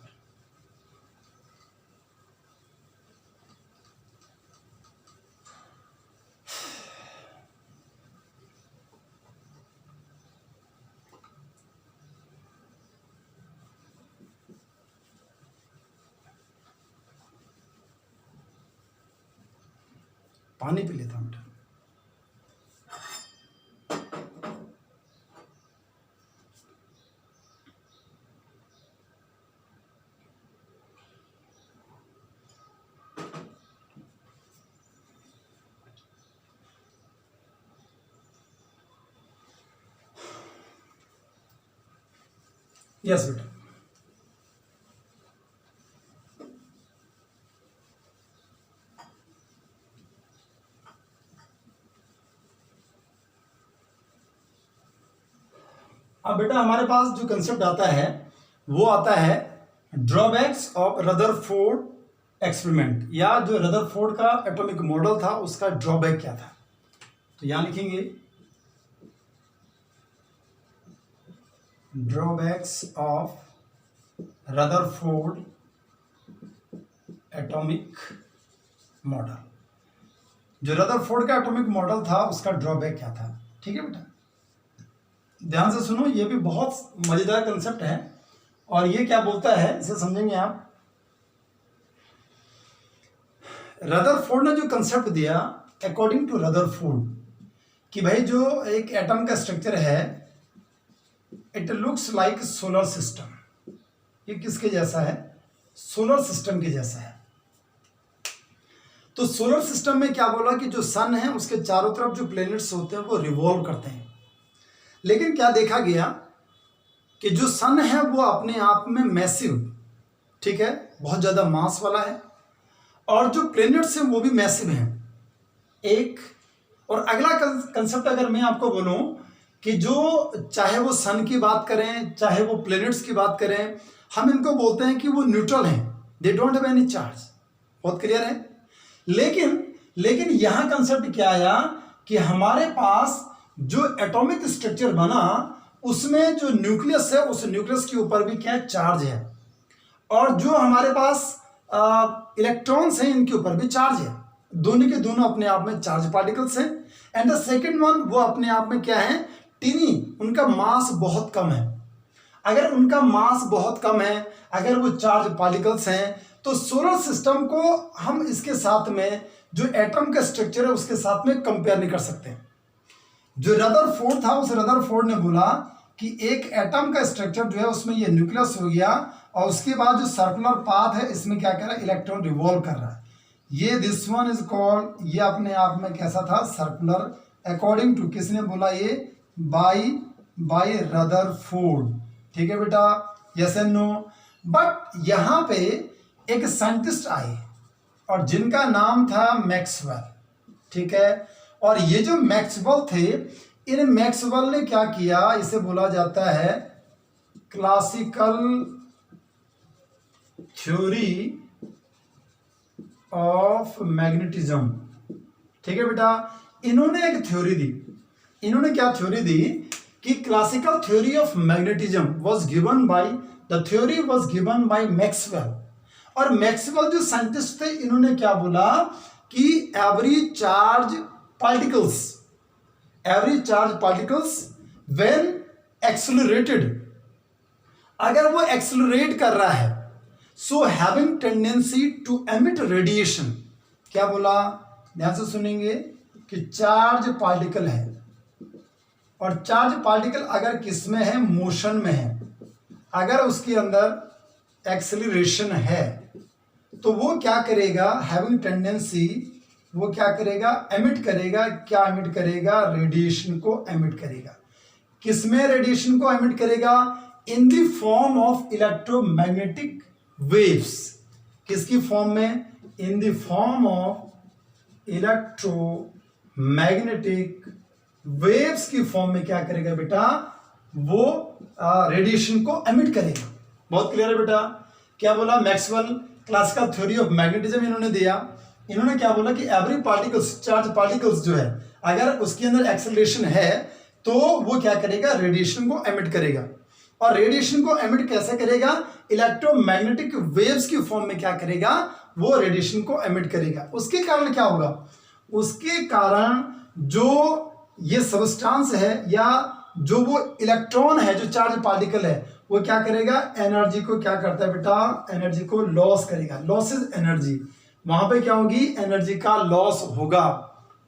[SPEAKER 1] पानी पी लेता हूँ। यस बेटा, अब बेटा हमारे पास जो कंसेप्ट आता है वो आता है ड्रॉबैक्स ऑफ रदरफोर्ड एक्सपेरिमेंट, या जो रदरफोर्ड का एटॉमिक मॉडल था उसका ड्रॉबैक क्या था। तो यहां लिखेंगे drawbacks of Rutherford atomic model, जो रदरफोर्ड का एटॉमिक मॉडल था उसका ड्रॉबैक क्या था, ठीक है बेटा। ध्यान से सुनो, ये भी बहुत मजेदार कंसेप्ट है, और ये क्या बोलता है इसे समझेंगे आप। रदरफोर्ड ने जो कंसेप्ट दिया, अकॉर्डिंग टू रदरफोर्ड, कि भाई जो एक एटम का स्ट्रक्चर है, it looks like solar system, ये किसके जैसा है, सोलर सिस्टम के जैसा है। तो सोलर सिस्टम में क्या बोला कि जो सन है उसके चारों तरफ जो प्लैनेट्स होते हैं वो रिवॉल्व करते हैं, लेकिन क्या देखा गया कि जो सन है वो अपने आप में मैसिव, ठीक है, बहुत ज्यादा मास वाला है, और जो प्लैनेट्स हैं वो भी मैसिव हैं एक। और अगला कंसेप्ट अगर मैं आपको बोलूं कि जो चाहे वो सन की बात करें चाहे वो प्लैनेट्स की बात करें, हम इनको बोलते हैं कि वो न्यूट्रल हैं, they don't have any charge, बहुत क्लियर है। लेकिन यहां कंसेप्ट क्या आया कि हमारे पास जो एटॉमिक स्ट्रक्चर बना उसमें जो न्यूक्लियस है उस न्यूक्लियस के ऊपर भी क्या चार्ज है, और जो हमारे पास इलेक्ट्रॉन्स हैं इनके ऊपर भी चार्ज है, दोनों के दोनों अपने आप में चार्ज पार्टिकल्स हैं। एंड द सेकंड वन, वो अपने आप में क्या है, टिनी, उनका मास बहुत कम है। अगर उनका मास बहुत कम है, अगर वो चार्ज पार्टिकल्स हैं, तो सोलर सिस्टम को हम इसके साथ में जो एटम का स्ट्रक्चर है उसके साथ में कंपेयर नहीं कर सकते। जो रदरफोर्ड था, उस रदरफोर्ड ने बोला कि एक एटम का स्ट्रक्चर जो है उसमें ये न्यूक्लियस हो गया, और उसके बाद जो सर्कुलर पाथ है इसमें क्या कर रहा है, इलेक्ट्रॉन रिवॉल्व कर रहा है, ये दिस वन इज कॉल्ड, ये अपने आप में कैसा था, सर्कुलर, अकॉर्डिंग टू किसने बोला, ये बाय रदरफोर्ड, ठीक है बेटा, यस एंड नो। बट यहां पे एक साइंटिस्ट आए और जिनका नाम था मैक्सवेल, ठीक है, और ये जो मैक्सवेल थे, इन मैक्सवेल ने क्या किया, इसे बोला जाता है क्लासिकल थ्योरी ऑफ मैग्नेटिज्म, ठीक है बेटा। इन्होंने एक थ्योरी दी, इन्होंने क्या थ्योरी दी कि classical theory of magnetism was given by, the theory was given by Maxwell. और मैक्सवेल जो साइंटिस्ट थे, इन्होंने क्या बोला कि every charge particles when accelerated, अगर वो एक्सेलरेट कर रहा है, so having tendency to emit radiation, क्या बोला, ध्यान से सुनेंगे कि चार्ज पार्टिकल है, और चार्ज पार्टिकल अगर किस में है, मोशन में है, अगर उसके अंदर एक्सेलरेशन है तो वो क्या करेगा, हैविंग टेंडेंसी, वो क्या करेगा, एमिट करेगा। क्या एमिट करेगा, रेडिएशन को एमिट करेगा। किसमें रेडिएशन को एमिट करेगा, in the form of electromagnetic waves. किसकी फॉर्म में, in the form of electromagnetic waves की फॉर्म में क्या करेगा बेटा, वो रेडिएशन को एमिट करेगा। बहुत क्लियर है बेटा। क्या बोला, Maxwell classical theory of magnetism इन्होंने दिया। इन्होंने क्या बोला कि एवरी पार्टिकल्स, चार्ज पार्टिकल्स जो है, अगर उसके अंदर एक्सेलरेशन है तो वो क्या करेगा, रेडिएशन को एमिट करेगा। और रेडिएशन को एमिट कैसे करेगा, इलेक्ट्रोमैग्नेटिक वेव्स की फॉर्म में क्या करेगा, वो रेडिएशन को एमिट करेगा। उसके कारण क्या होगा, उसके कारण जो ये सबस्टांस है या जो वो इलेक्ट्रॉन है, जो चार्ज पार्टिकल है, वो क्या करेगा, एनर्जी को क्या करता है बेटा, एनर्जी को लॉस करेगा। लॉस इज एनर्जी, वहां पे क्या होगी, एनर्जी का लॉस होगा।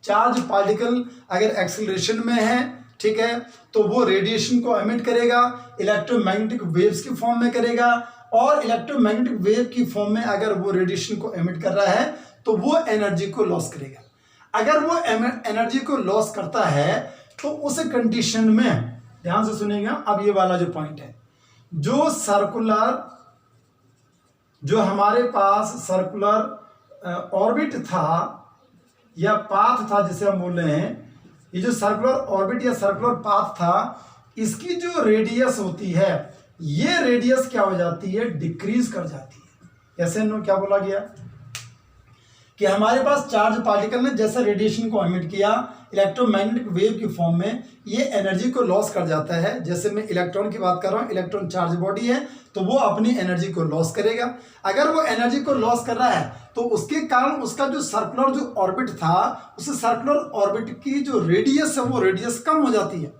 [SPEAKER 1] चार्ज पार्टिकल अगर एक्सेलरेशन में है, ठीक है, तो वो रेडिएशन को एमिट करेगा, इलेक्ट्रोमैग्नेटिक वेव्स की फॉर्म में करेगा। और इलेक्ट्रोमैग्नेटिक वेव की फॉर्म में अगर वो रेडिएशन को एमिट कर रहा है तो वो एनर्जी को लॉस करेगा। अगर वो एनर्जी को लॉस करता है तो उस कंडीशन में, ध्यान से सुनिएगा, अब ये वाला जो पॉइंट है, जो सर्कुलर, जो हमारे पास सर्कुलर ऑर्बिट था या पाथ था जिसे हम बोल रहे हैं, ये जो सर्कुलर ऑर्बिट या सर्कुलर पाथ था, इसकी जो रेडियस होती है, ये रेडियस क्या हो जाती है, डिक्रीज कर जाती है। ऐसे क्या बोला गया कि हमारे पास चार्ज पार्टिकल ने जैसा रेडिएशन को एमिट किया इलेक्ट्रोमैग्नेटिक वेव की फॉर्म में, ये एनर्जी को लॉस कर जाता है। जैसे मैं इलेक्ट्रॉन की बात कर रहा हूँ, इलेक्ट्रॉन चार्ज बॉडी है तो वो अपनी एनर्जी को लॉस करेगा। अगर वो एनर्जी को लॉस कर रहा है तो उसके कारण उसका जो सर्कुलर जो ऑर्बिट था, उस सर्कुलर ऑर्बिट की जो रेडियस है, वो रेडियस कम हो जाती है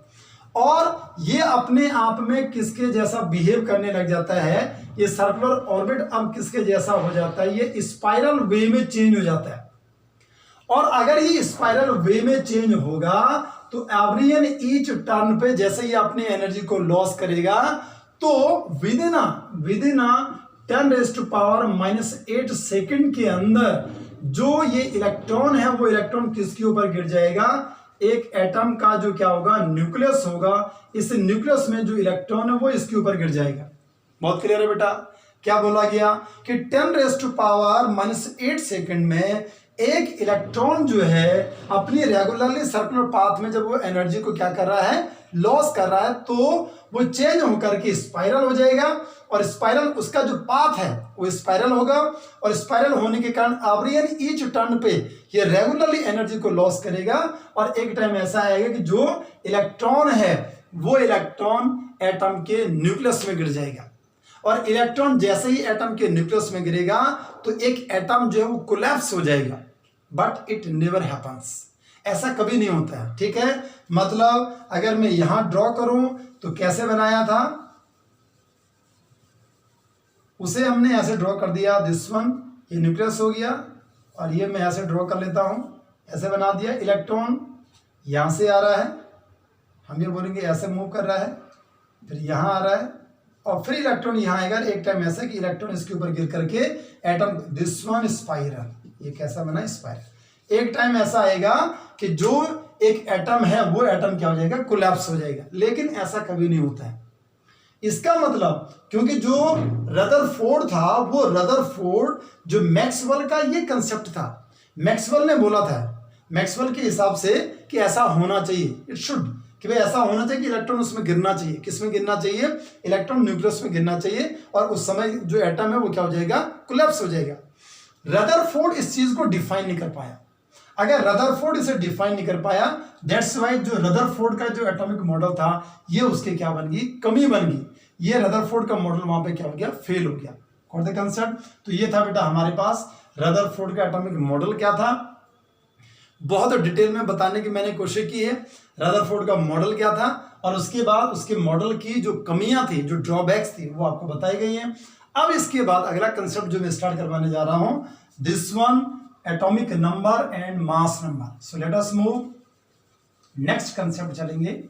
[SPEAKER 1] और ये अपने आप में किसके जैसा बिहेव करने लग जाता है। ये सर्कुलर ऑर्बिट अब किसके जैसा हो जाता है, ये स्पाइरल वे में चेंज हो जाता है। और अगर ये स्पाइरल वे में चेंज होगा तो एवरी एन ईच टर्न पे जैसे ये अपनी एनर्जी को लॉस करेगा तो विद इन 10⁻⁻8 सेकंड के अंदर जो ये इलेक्ट्रॉन है, वो इलेक्ट्रॉन किसके ऊपर गिर जाएगा, एक एटम का जो क्या होगा, न्यूक्लियस होगा। इस न्यूक्लियस में जो इलेक्ट्रॉन है वो इसके ऊपर गिर जाएगा। बहुत क्लियर है बेटा। क्या बोला गया कि 10⁻⁻8 सेकंड में एक इलेक्ट्रॉन जो है अपनी रेगुलरली सर्कुलर पाथ में जब वो एनर्जी को क्या कर रहा है, लॉस कर रहा है, तो वो चेंज होकर के स्पाइरल हो जाएगा। और स्पाइरल, उसका जो पाथ है वो स्पाइरल होगा और स्पाइरल होने के कारण एवरी एन ईच टर्न पे ये रेगुलरली एनर्जी को लॉस करेगा। और एक टाइम ऐसा आएगा कि जो इलेक्ट्रॉन है वो इलेक्ट्रॉन एटम के न्यूक्लियस में गिर जाएगा। और इलेक्ट्रॉन जैसे ही एटम के न्यूक्लियस में गिरेगा तो एक एटम जो है वो कोलैप्स हो जाएगा। बट इट नेवर हैपन्स, ऐसा कभी नहीं होता है। ठीक है, मतलब अगर मैं यहां ड्रॉ करूं तो कैसे बनाया था, उसे हमने ऐसे ड्रॉ कर दिया, दिस वन, ये न्यूक्लियस हो गया और ये मैं ऐसे ड्रॉ कर लेता हूं, ऐसे बना दिया। इलेक्ट्रॉन यहां से आ रहा है, हम ये बोलेंगे ऐसे मूव कर रहा है, फिर यहां आ रहा है और फिर इलेक्ट्रॉन यहां आएगा। एक टाइम ऐसा कि इलेक्ट्रॉन इसके ऊपर गिर करके एटम, दिस वन स्पाइरल, ये कैसा बना, स्पाइरल। एक टाइम ऐसा आएगा कि जो एक एटम है वो एटम क्या हो जाएगा, कोलैप्स हो जाएगा। लेकिन ऐसा कभी नहीं होता है। इसका मतलब, क्योंकि जो रदरफोर्ड था, वो रदरफोर्ड जो मैक्सवेल का ये कंसेप्ट था, मैक्सवेल ने बोला था, मैक्सवेल के हिसाब से कि ऐसा होना चाहिए, इट शुड, कि भाई ऐसा होना चाहिए कि इलेक्ट्रॉन उसमें गिरना चाहिए। किसमें गिरना चाहिए, इलेक्ट्रॉन न्यूक्लियस में गिरना चाहिए और उस समय जो एटम है वो क्या हो जाएगा, कोलैप्स हो जाएगा। रदरफोर्ड इस चीज को डिफाइन नहीं कर पाया। अगर रदरफोर्ड इसे डिफाइन नहीं कर पाया, दैट्स वाई जो रदरफोर्ड का जो एटॉमिक मॉडल था ये उसके क्या बन गई, कमी बन गई। ये रदरफोर्ड का मॉडल वहां पे क्या हो गया, फेल हो गया। कौन सा कंसेप्ट, तो ये था बेटा हमारे पास रदरफोर्ड का एटॉमिक मॉडल क्या था। बहुत डिटेल में बताने की मैंने कोशिश की है रदरफोर्ड का मॉडल क्या था, और उसके बाद उसके मॉडल की जो कमियां थी, जो ड्रॉबैक्स थी, वो आपको बताई गई हैं। अब इसके बाद अगला कंसेप्ट जो मैं स्टार्ट करवाने जा रहा हूं, this one atomic number and mass number. So let us move next concept चलेंगे.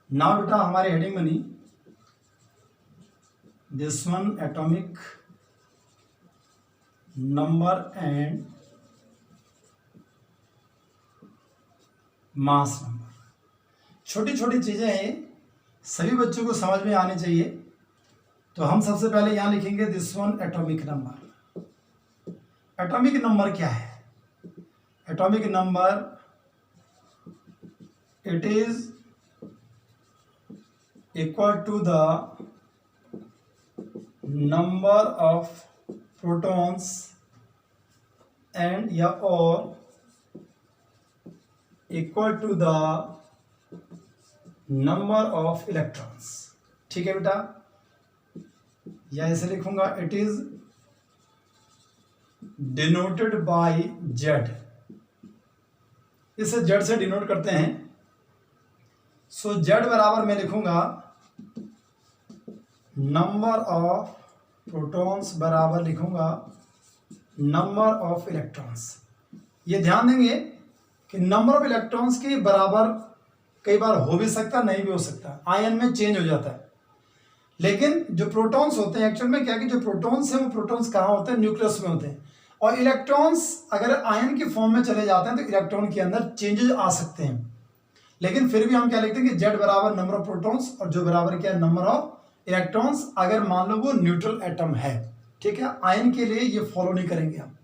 [SPEAKER 1] नाउ बेटा हमारे हेडिंग बनी this one atomic number and mass number. छोटी छोटी चीजें हैं, सभी बच्चों को समझ में आनी चाहिए. तो हम सबसे पहले यहां लिखेंगे this one atomic number. Atomic number क्या है? Atomic number it is equal to the number of protons and or equal to the number of electrons. ठीक है बेटा, या ऐसे लिखूंगा it is denoted by Z. इसे Z से डिनोट करते हैं. सो Z बराबर मैं लिखूंगा नंबर ऑफ प्रोटॉन्स बराबर लिखूंगा नंबर ऑफ इलेक्ट्रॉन्स. ये ध्यान देंगे कि नंबर ऑफ इलेक्ट्रॉन्स के बराबर कई बार हो भी सकता, नहीं भी हो सकता, आयन में चेंज हो जाता है. लेकिन जो प्रोटॉन्स होते हैं एक्चुअल में क्या कि जो प्रोटॉन्स हैं वो प्रोटॉन्स कहाँ होते हैं? न्यूक्लियस में होते हैं. और इलेक्ट्रॉन्स अगर आयन की फॉर्म में चले जाते हैं तो इलेक्ट्रॉन के अंदर चेंजेस आ सकते हैं. लेकिन फिर भी हम क्या लिखते हैं कि Z बराबर नंबर ऑफ प्रोटॉन्स और जो बराबर क्या है नंबर ऑफ इलेक्ट्रॉन्स, अगर मान लो वो न्यूट्रल एटम है. ठीक है, आयन के लिए ये फॉलो नहीं करेंगे हम.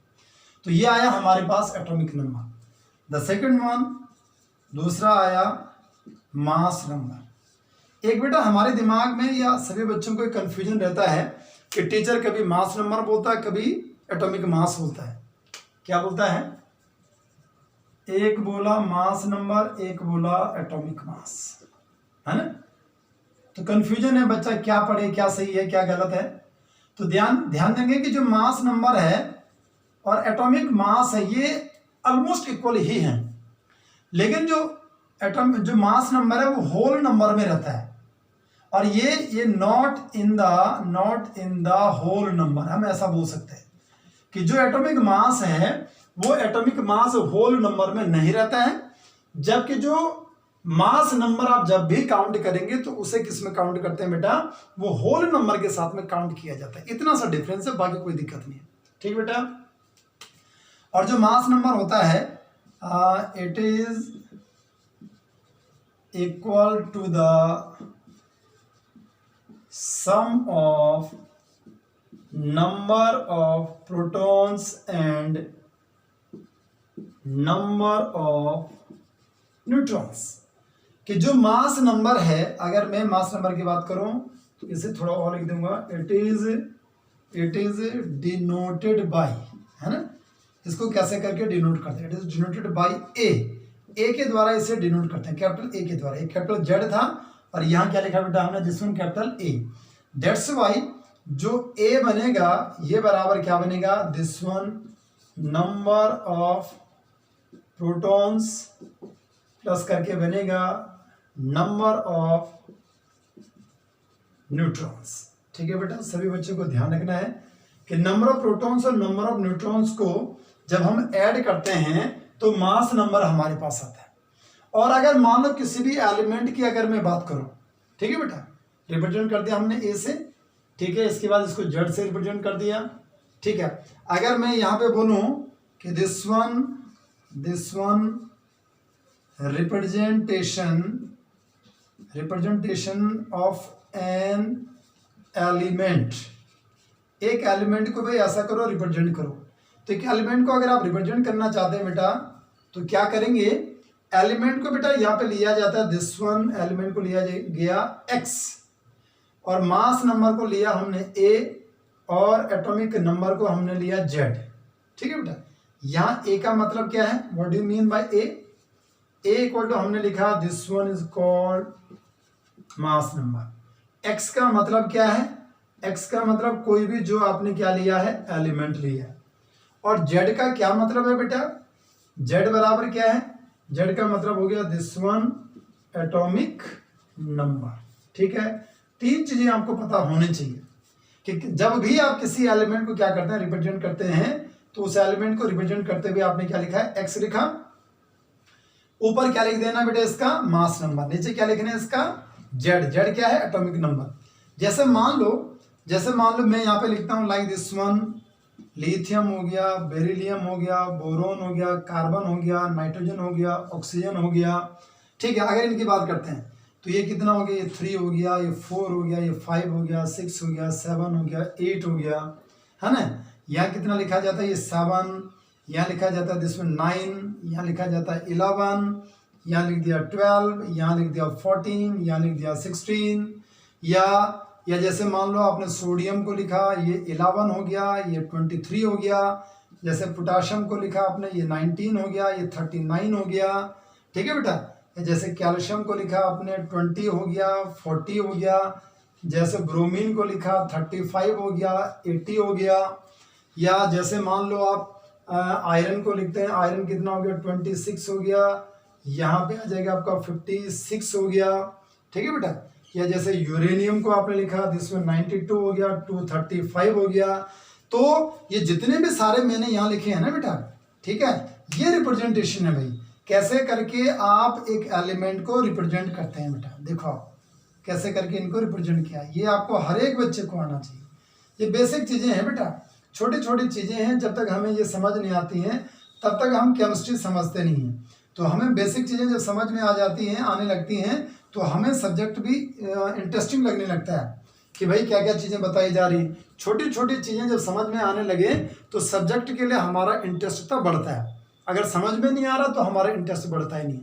[SPEAKER 1] तो ये आया हमारे पास atomic number. The second one, दूसरा आया मास नंबर. एक बेटा हमारे दिमाग में या सभी बच्चों को कंफ्यूजन रहता है कि टीचर कभी मास नंबर बोलता है, कभी एटॉमिक मास बोलता है. क्या बोलता है? एक बोला मास नंबर, एक बोला एटॉमिक मास, है ना. तो कंफ्यूजन है बच्चा क्या पढ़े, क्या सही है, क्या गलत है. तो ध्यान देंगे कि जो मास नंबर है और एटॉमिक मास है ये ऑलमोस्ट इक्वल ही हैं. लेकिन जो मास नंबर है वो होल नंबर में रहता है और ये not in the whole number. हम ऐसा बोल सकते हैं कि जो एटॉमिक मास है वो एटॉमिक मास होल नंबर में नहीं रहता है, जबकि जो मास नंबर आप जब भी काउंट करेंगे तो उसे किस में काउंट करते हैं बेटा? वो होल नंबर के साथ में काउंट किया जाता है. इतना सा डिफरेंस है, बाकी कोई दिक्कत नहीं है. ठीक बेटा. और जो मास नंबर होता है it is equal to the sum of number of protons and number of neutrons. कि जो मास नंबर है, अगर मैं मास नंबर की बात करूं तो इसे थोड़ा और लिख दूंगा, इट इज डिनोटेड बाय, है ना. इसको कैसे करके डिनोट करते हैं? इट इज डिनोटेड बाय ए के द्वारा इसे डिनोट करते हैं, कैपिटल ए के द्वारा. एक कैपिटल Z था और यहाँ क्या लिखा बेटा हमने? This one capital A. That's why जो ए बनेगा ये बराबर क्या बनेगा? This one number of protons plus करके बनेगा नंबर ऑफ न्यूट्रॉन्स. ठीक है बेटा, सभी बच्चों को ध्यान रखना है कि नंबर ऑफ प्रोटॉन्स और नंबर ऑफ न्यूट्रॉन्स को जब हम ऐड करते हैं तो मास नंबर हमारे पास आता है. और अगर मान लो किसी भी एलिमेंट की अगर मैं बात करूं, ठीक है बेटा, रिप्रेजेंट कर दिया हमने ए से, ठीक है, इसके बाद इसको Z से रिप्रेजेंट कर दिया. ठीक है, अगर मैं यहाँ पे बोलूं कि this one representation of an element. एक एलिमेंट को भाई ऐसा करो, रिप्रेजेंट करो. तो एक एलिमेंट को अगर आप रिप्रेजेंट करना चाहते हैं बेटा तो क्या करेंगे? एलिमेंट को बेटा यहाँ पे लिया जाता है, दिस वन एलिमेंट को लिया गया X और मास नंबर को लिया हमने A और एटॉमिक नंबर को हमने लिया Z. ठीक है बेटा, यहाँ A का मतलब क्या है? What do you mean by A? A equal to हमने लिखा this one is called mass number. X का मतलब क्या है? एक्स का मतलब कोई भी जो आपने क्या लिया है, एलिमेंट लिया है। और जेड का क्या मतलब है बेटा? जेड बराबर क्या है? जेड का मतलब हो गया दिस वन एटॉमिक नंबर। ठीक है, तीन चीजें आपको पता होनी चाहिए कि जब भी आप किसी एलिमेंट को क्या करते हैं, रिप्रेजेंट करते हैं, तो उस एलिमेंट को रिप्रेजेंट करते हुए आपने क्या लिखा है, एक्स लिखा, ऊपर क्या लिख देना बेटा, इसका मास नंबर, नीचे क्या लिखना है, इसका जेड। जेड क्या है? Atomic number. जैसे मान लो मैं यहाँ पे लिखता हूँ लाइक दिस वन, लिथियम हो गया, बेरिलियम हो गया, बोरोन हो गया, कार्बन हो गया, नाइट्रोजन हो गया, ऑक्सीजन हो गया। ठीक है, अगर इनकी बात करते हैं तो ये कितना हो गया, ये 3 हो गया, ये 4 हो गया, ये 5 हो गया, 6 हो गया, 7 हो गया, 8 हो गया, है ना। यहाँ कितना लिखा जाता है, ये 7, यहाँ लिखा जाता है दिस में 9, यहाँ लिखा जाता है 11, यहाँ लिख दिया 12, यहाँ लिख दिया 14, यहाँ लिख दिया 16, या जैसे मान लो आपने सोडियम को लिखा, ये 11 हो गया, ये 23 हो गया। जैसे पोटाशियम को लिखा आपने, ये 19 हो गया, ये 39 हो गया। ठीक है बेटा, जैसे कैल्शियम को लिखा आपने 20 हो गया, 40 हो गया। जैसे ब्रोमीन को लिखा 35 हो गया, 80 हो गया। या जैसे मान लो आप आयरन को लिखते हैं, आयरन कितना हो गया, 26 हो गया, यहाँ पे आ जाएगा आपका 56 हो गया। ठीक है बेटा, या जैसे यूरेनियम को आपने लिखा जिसमें 92 हो गया, 235 हो गया। तो ये जितने भी सारे मैंने यहाँ लिखे हैं ना बेटा, ठीक है, ये रिप्रेजेंटेशन है भाई, कैसे करके आप एक एलिमेंट को रिप्रेजेंट करते हैं बेटा। देखो आप कैसे करके इनको रिप्रेजेंट किया, ये आपको हर एक बच्चे को आना चाहिए। ये बेसिक चीजें हैं बेटा, छोटी छोटी चीजें हैं, जब तक हमें ये समझ नहीं आती हैं तब तक हम केमिस्ट्री समझते नहीं हैं। तो हमें बेसिक चीजें जब समझ में आ जाती हैं, आने लगती हैं, तो हमें सब्जेक्ट भी इंटरेस्टिंग लगने लगता है कि भाई क्या क्या चीज़ें बताई जा रही। छोटी छोटी चीज़ें जब समझ में आने लगे तो सब्जेक्ट के लिए हमारा इंटरेस्ट तो बढ़ता है। अगर समझ में नहीं आ रहा तो हमारा इंटरेस्ट बढ़ता ही नहीं।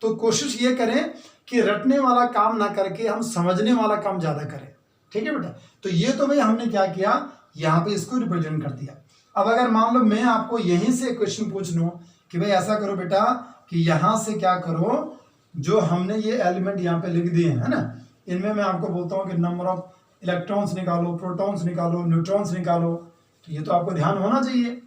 [SPEAKER 1] तो कोशिश ये करें कि रटने वाला काम ना करके हम समझने वाला काम ज़्यादा करें। ठीक है बेटा, तो ये तो भाई हमने क्या किया, यहाँ पे इसको रिप्रेजेंट कर दिया। अब अगर मान लो मैं आपको यहीं से क्वेश्चन पूछ लूँ कि भाई ऐसा करो बेटा कि यहाँ से क्या करो, जो हमने ये एलिमेंट यहाँ पे लिख दिए हैं ना, इनमें मैं आपको बोलता हूँ कि नंबर ऑफ इलेक्ट्रॉन्स निकालो, प्रोटॉन्स निकालो, न्यूट्रॉन्स निकालो। तो ये तो आपको ध्यान होना चाहिए।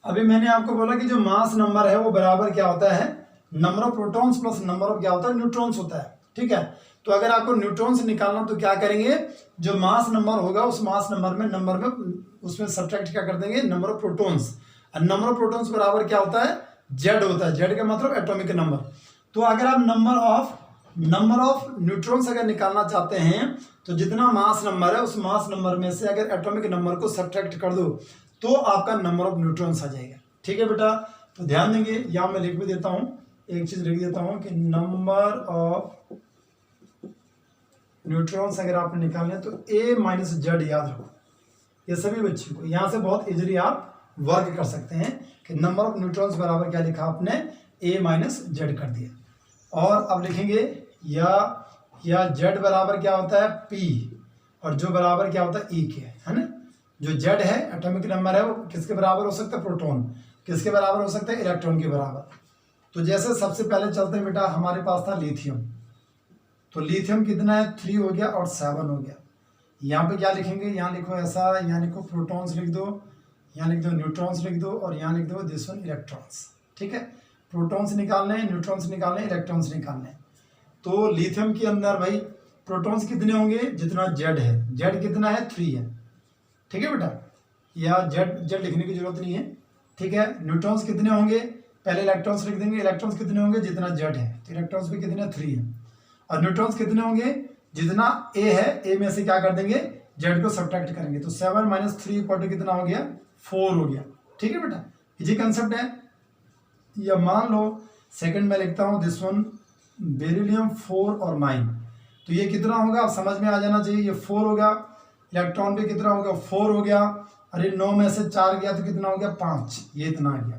[SPEAKER 1] अभी मैंने आपको बोला कि जो मास नंबर है वो बराबर क्या होता है, number of protons plus number of क्या होता है, न्यूट्रॉन्स होता है। ठीक है, तो अगर आपको न्यूट्रॉन्स निकालना तो क्या करेंगे, जो मास नंबर होगा उस मास नंबर में उसमें सब्ट्रैक्ट क्या कर देंगे, नंबर ऑफ प्रोटॉन्स। और नंबर ऑफ प्रोटॉन्स बराबर क्या होता है, जेड होता है। जेड का मतलब एटॉमिक नंबर। तो अगर आप नंबर ऑफ न्यूट्रॉन्स अगर निकालना चाहते हैं तो जितना मास नंबर है उस मास नंबर में से अगर एटॉमिक नंबर को सब्ट्रैक्ट कर दो तो आपका नंबर ऑफ न्यूट्रॉन्स आ जाएगा। ठीक है बेटा, तो ध्यान देंगे, यहाँ मैं लिख भी देता हूँ, एक चीज लिख देता हूँ कि नंबर ऑफ न्यूट्रॉन्स अगर आपने निकालने तो ए माइनस जेड याद रखो। ये सभी बच्चों को यहाँ से बहुत इजीली आप वर्क कर सकते हैं कि नंबर ऑफ न्यूट्रॉन्स बराबर क्या लिखा आपने, ए माइनस जेड कर दिया। और अब लिखेंगे या जेड बराबर क्या होता है, पी, और जो बराबर क्या होता है, ई के, है ना। जो जेड है एटॉमिक नंबर है वो किसके बराबर हो सकता है, प्रोटॉन। किसके बराबर हो सकता है, इलेक्ट्रॉन के बराबर। तो जैसे सबसे पहले चलते हैं बेटा, हमारे पास था लिथियम। तो लिथियम कितना है, 3 हो गया और 7 हो गया। यहाँ पे क्या लिखेंगे, यहाँ लिखो ऐसा, यहाँ लिखो प्रोटॉन्स लिख दो, यहाँ लिख दो न्यूट्रॉन्स लिख दो, और यहाँ लिख दो दिस वन इलेक्ट्रॉन्स। ठीक है, प्रोटॉन्स निकालने हैं, न्यूट्रॉन्स निकालने हैं, इलेक्ट्रॉन्स निकालने हैं। तो लिथियम के अंदर भाई प्रोटॉन्स कितने होंगे, जितना जेड है। जेड कितना है, 3 है। ठीक है बेटा, या जेड लिखने की जरूरत नहीं है। ठीक है, न्यूट्रॉन्स कितने होंगे, पहले इलेक्ट्रॉन्स लिख देंगे। इलेक्ट्रॉन्स कितने होंगे, जितना जेड है, तो इलेक्ट्रॉन्स भी कितने, 3 है। और न्यूट्रॉन्स कितने होंगे, जितना ए है, ए में से क्या कर देंगे, जेड को सब्ट्रैक्ट करेंगे। तो 7 माइनस 3 इक्वल टू कितना हो गया, 4 हो गया। ठीक है बेटा, इजी कंसेप्ट है। या मान लो सेकंड में लिखता हूँ दिस वन बेरिलियम 4 और 9। तो ये कितना होगा, आप समझ में आ जाना चाहिए, ये 4 होगा। इलेक्ट्रॉन भी कितना होगा, 4 हो गया। अरे 9 में से 4 गया तो कितना हो गया, 5, ये इतना आ गया।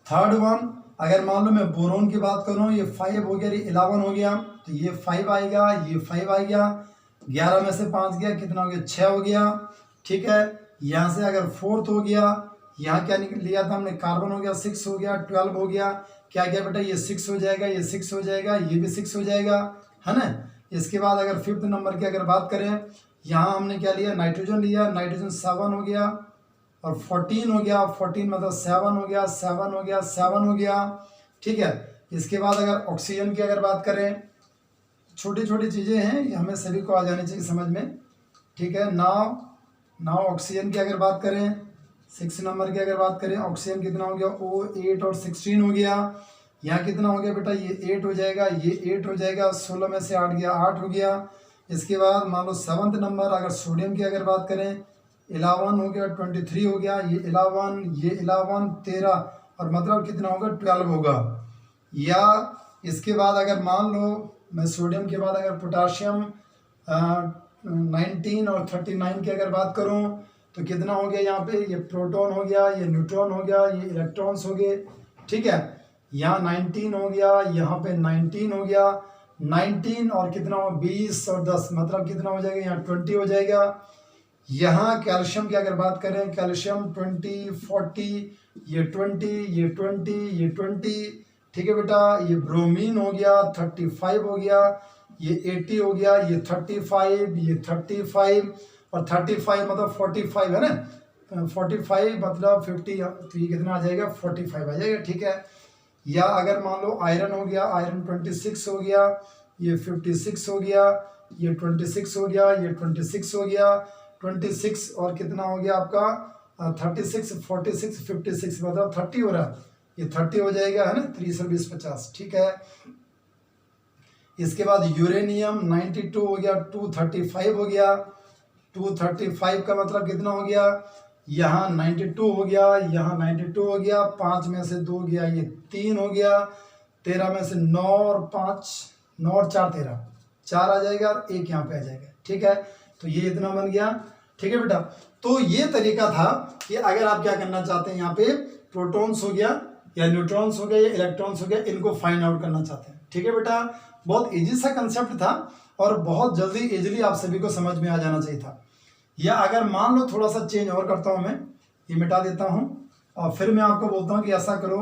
[SPEAKER 1] थर्ड वन, अगर मान लो मैं बोरोन की बात करूं, ये 5 हो गया, ये 11 हो गया, तो ये 5 आएगा, ये 5 आ गया। 11 में से 5 गया, कितना हो गया, 6 हो गया। ठीक है, यहाँ से अगर 4th हो गया, यहाँ क्या लिया था हमने, कार्बन हो गया, 6 हो गया, 12 हो गया। क्या गया बेटा, ये 6 हो जाएगा, ये 6 हो जाएगा, ये भी 6 हो जाएगा, है ना। इसके बाद अगर 5th नंबर की अगर बात करें, यहाँ हमने क्या लिया, नाइट्रोजन लिया, नाइट्रोजन 7 हो गया और 14 हो गया, 14 मतलब 7 हो गया, 7 हो गया, 7 हो गया, ठीक है। इसके बाद अगर ऑक्सीजन की अगर बात करें, छोटी छोटी चीज़ें हैं, ये हमें सभी को आ जानी चाहिए समझ में, ठीक है। नाव ऑक्सीजन की अगर बात करें, 6 नंबर की अगर बात करें, ऑक्सीजन कितना हो गया, O8 और 16 हो गया। यहाँ कितना हो गया बेटा, ये 8 हो जाएगा, ये 8 हो जाएगा, 16 में से 8 गया, 8 हो गया। इसके बाद मान लो 7th नंबर अगर सोडियम की अगर बात करें, 11 हो गया, 23 हो गया, ये 11, ये 11, 13 और मतलब कितना होगा, 12 होगा। या इसके बाद अगर मान लो मैं सोडियम के बाद अगर पोटाशियम 19 और 39 की अगर बात करूं तो कितना हो गया, यहाँ पे ये प्रोटॉन हो गया, ये न्यूट्रॉन हो गया, ये इलेक्ट्रॉन्स हो गए, ठीक है। यहाँ 19 हो गया, यहाँ पे 19 हो गया, 19 और कितना हो, 20 और 10 मतलब कितना हो जाएगा, यहाँ 20 हो जाएगा। यहाँ कैल्शियम की अगर बात करें, कैल्शियम 20, 40, ये 20, ये 20, ये 20, ठीक है बेटा। ये ब्रोमीन हो गया, 35 हो गया, ये 80 हो गया, ये 35, ये 35 और 35 मतलब 45 है ना, 45 मतलब 50, तो ये कितना आ जाएगा, 45 आ जाएगा, ठीक है। या अगर मान लो आयरन हो गया, आयरन 26 हो गया, ये 56 हो गया, ये 26 हो गया, ये 26 हो गया, 26 और कितना हो गया आपका 36, 46, 56 मतलब 30 हो रहा है, ये 30 हो जाएगा, है ना, 30 और 20 50, ठीक है। इसके बाद यूरेनियम 92 हो गया, 235 हो गया, 235 का मतलब कितना हो गया, यहाँ 92 हो गया, यहाँ 92 हो गया, 5 में से 2 गया, ये 3 हो गया, 13 में से 9 और 5, 9 और 4 13, 4 आ जाएगा और 1 यहाँ पे आ जाएगा, ठीक है। तो ये इतना बन गया, ठीक है बेटा। तो ये तरीका था कि अगर आप क्या करना चाहते हैं, यहाँ पे प्रोटॉन्स हो गया या न्यूट्रॉन्स हो गया या इलेक्ट्रॉन्स हो गया, इनको फाइंड आउट करना चाहते हैं, ठीक है बेटा। बहुत इजी सा कंसेप्ट था और बहुत जल्दी इजीली आप सभी को समझ में आ जाना चाहिए था। या अगर मान लो थोड़ा सा चेंज और करता हूँ, मैं ये मिटा देता हूँ और फिर मैं आपको बोलता हूँ कि ऐसा करो,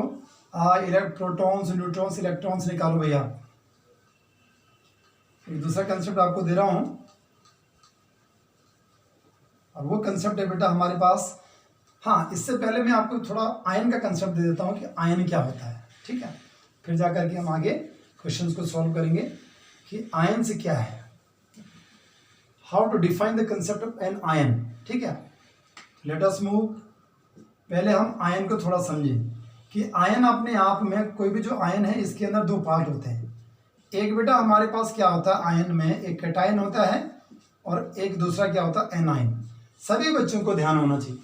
[SPEAKER 1] प्रोटॉन्स न्यूट्रॉन्स इलेक्ट्रॉन्स निकालो भैया। एक दूसरा कंसेप्ट आपको दे रहा हूँ और वो कंसेप्ट है बेटा हमारे पास, हाँ इससे पहले मैं आपको थोड़ा आयन का कंसेप्ट दे देता हूँ कि आयन क्या होता है, ठीक है। फिर जाकर के हम आगे क्वेश्चंस को सॉल्व करेंगे कि आयन से क्या है, how to define the concept of an ion, ठीक है। Let us move. पहले हम आयन को थोड़ा समझें कि आयन अपने आप में, कोई भी जो आयन है इसके अंदर 2 पार्ट होते हैं। एक बेटा हमारे पास क्या होता है आयन में, एक कैटायन होता है और एक दूसरा क्या होता है एनायन। सभी बच्चों को ध्यान होना चाहिए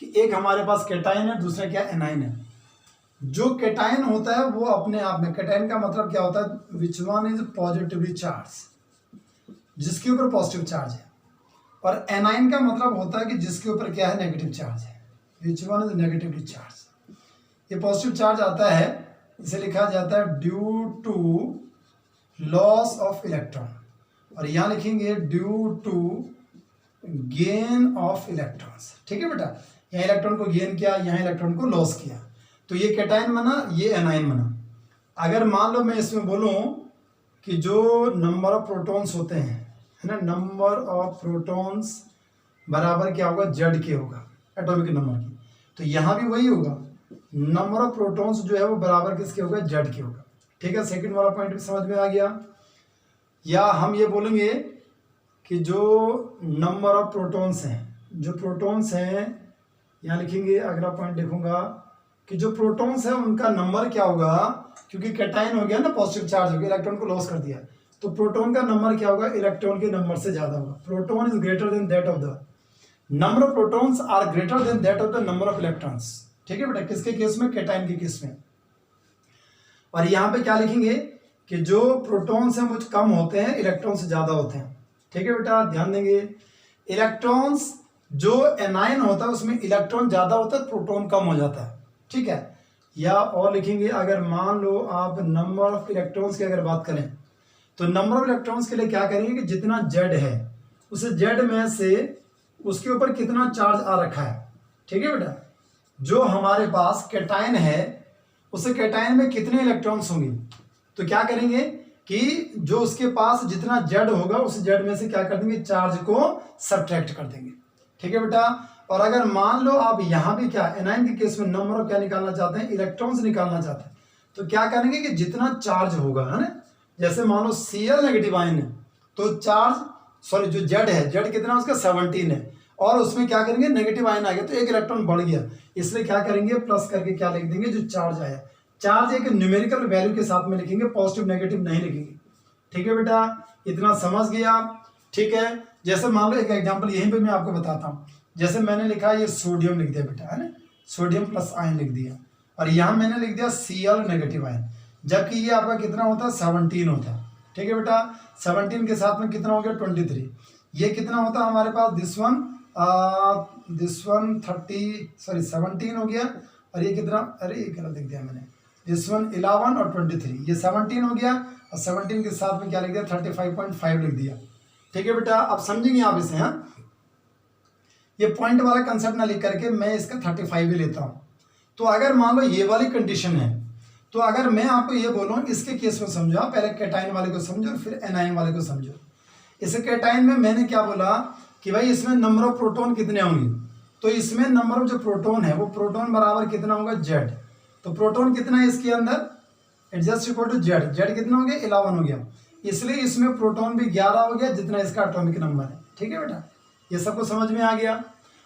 [SPEAKER 1] कि एक हमारे पास कैटायन है, दूसरा क्या एनायन है। जो कैटायन होता है वो अपने आप में, कैटायन का मतलब क्या होता है, which one is positively charge, जिसके ऊपर पॉजिटिव चार्ज है, और एनायन का मतलब होता है कि जिसके ऊपर क्या है, नेगेटिव चार्ज है, which one is negatively charged. ये पॉजिटिव चार्ज आता है, इसे लिखा जाता है due to loss of electron, और यहाँ लिखेंगे due to gain of electrons, ठीक है बेटा। यहाँ इलेक्ट्रॉन को गेन किया, यहाँ इलेक्ट्रॉन को लॉस किया, तो ये कैटायन बना, ये एनायन बना। अगर मान लो मैं इसमें बोलूँ कि जो नंबर ऑफ प्रोटॉन्स होते हैं, है ना, नंबर ऑफ प्रोटॉन्स बराबर क्या होगा, जेड के होगा, एटॉमिक नंबर की, तो यहाँ भी वही होगा, नंबर ऑफ प्रोटॉन्स जो है वो बराबर किसके होगा, जेड के होगा, ठीक है। सेकंड वाला पॉइंट भी समझ में आ गया। या हम ये बोलेंगे कि जो नंबर ऑफ प्रोटॉन्स हैं, जो प्रोटॉन्स हैं, यहाँ लिखेंगे, अगला पॉइंट देखूंगा कि जो प्रोटॉन्स है उनका नंबर क्या होगा, क्योंकि कैटायन हो गया ना, पॉजिटिव चार्ज हो गया, इलेक्ट्रॉन को लॉस कर दिया, तो प्रोटॉन का नंबर क्या होगा, इलेक्ट्रॉन के नंबर से ज्यादा होगा। Proton is greater than that of the number of protons are greater than that of the number of electrons, ठीक है बेटा। किसके केस में, कैटायन के केस में। और यहाँ पे क्या लिखेंगे कि जो प्रोटॉन्स हैं वो कम होते हैं, इलेक्ट्रॉन से ज्यादा होते हैं, ठीक है बेटा, ध्यान देंगे। इलेक्ट्रॉन्स जो एनायन होता है उसमें इलेक्ट्रॉन ज्यादा होता है, प्रोटॉन कम हो जाता है, ठीक है। या और लिखेंगे, अगर मान लो आप नंबर ऑफ इलेक्ट्रॉन्स की अगर बात करें तो नंबर ऑफ इलेक्ट्रॉन्स के लिए क्या करेंगे कि जितना जेड है उसे जेड में से उसके ऊपर कितना चार्ज आ रखा है, ठीक है बेटा। जो हमारे पास कैटायन है उसे कैटायन में कितने इलेक्ट्रॉन्स होंगे, तो क्या करेंगे, कि जो उसके पास जितना जेड होगा उस जेड में से क्या कर देंगे, चार्ज को सब्ट्रैक्ट कर देंगे। ठीक है बेटा। और अगर मान लो आप यहाँ भी क्या एनायन के केस में नंबर ऑफ क्या निकालना चाहते हैं, इलेक्ट्रॉन्स निकालना चाहते हैं, तो क्या करेंगे कि जितना चार्ज होगा, है ना, जैसे मान लो Cl नेगेटिव आयन है तो चार्ज सॉरी जो जेड है, जेड कितना उसका 17 है, और उसमें क्या करेंगे नेगेटिव आयन आ गया तो एक इलेक्ट्रॉन बढ़ गया, इसलिए क्या करेंगे प्लस करके क्या लिख देंगे, जो चार्ज आया, चार्ज एक न्यूमेरिकल वैल्यू के साथ में लिखेंगे, पॉजिटिव नेगेटिव नहीं लिखेंगे। ठीक है बेटा, इतना समझ गया। ठीक है, जैसे मान लो एक एग्जांपल यहीं पे मैं आपको बताता हूँ, जैसे मैंने लिखा ये सोडियम लिख दिया बेटा, है ना, सोडियम प्लस आयन लिख दिया, और यहाँ मैंने लिख दिया Cl नेगेटिव आयन, जबकि ये आपका कितना होता है 17 होता है। ठीक है बेटा, 17 के साथ में कितना हो गया 23, ये कितना होता है हमारे पास दिस वन 17 हो गया, और ये कितना, अरे ये गलत लिख दिया मैंने, दिस वन 11 और 23, ये 17 हो गया, और 17 के साथ में क्या लिख दिया 35.5 लिख दिया। ठीक है बेटा, अब समझेंगे आप इसे। हाँ, ये पॉइंट वाला कंसेप्ट ना लिख करके मैं इसका 35 भी लेता हूँ। तो अगर मान लो ये वाली कंडीशन है, तो अगर मैं आपको ये बोलूँ इसके केस में समझो, पहले कैटाइन वाले को समझो फिर एनाइन वाले को समझो। इसे कैटाइन में मैंने क्या बोला कि भाई इसमें नंबर ऑफ प्रोटॉन कितने होंगे, तो इसमें नंबर ऑफ जो प्रोटॉन है वो प्रोटॉन बराबर कितना होगा जेड, तो प्रोटॉन कितना है इसके अंदर, it just equal to Z, Z कितना हो गया 11 हो गया, इसलिए इसमें प्रोटॉन भी 11 हो गया जितना इसका एटॉमिक नंबर है। ठीक है बेटा, ये सबको समझ में आ गया।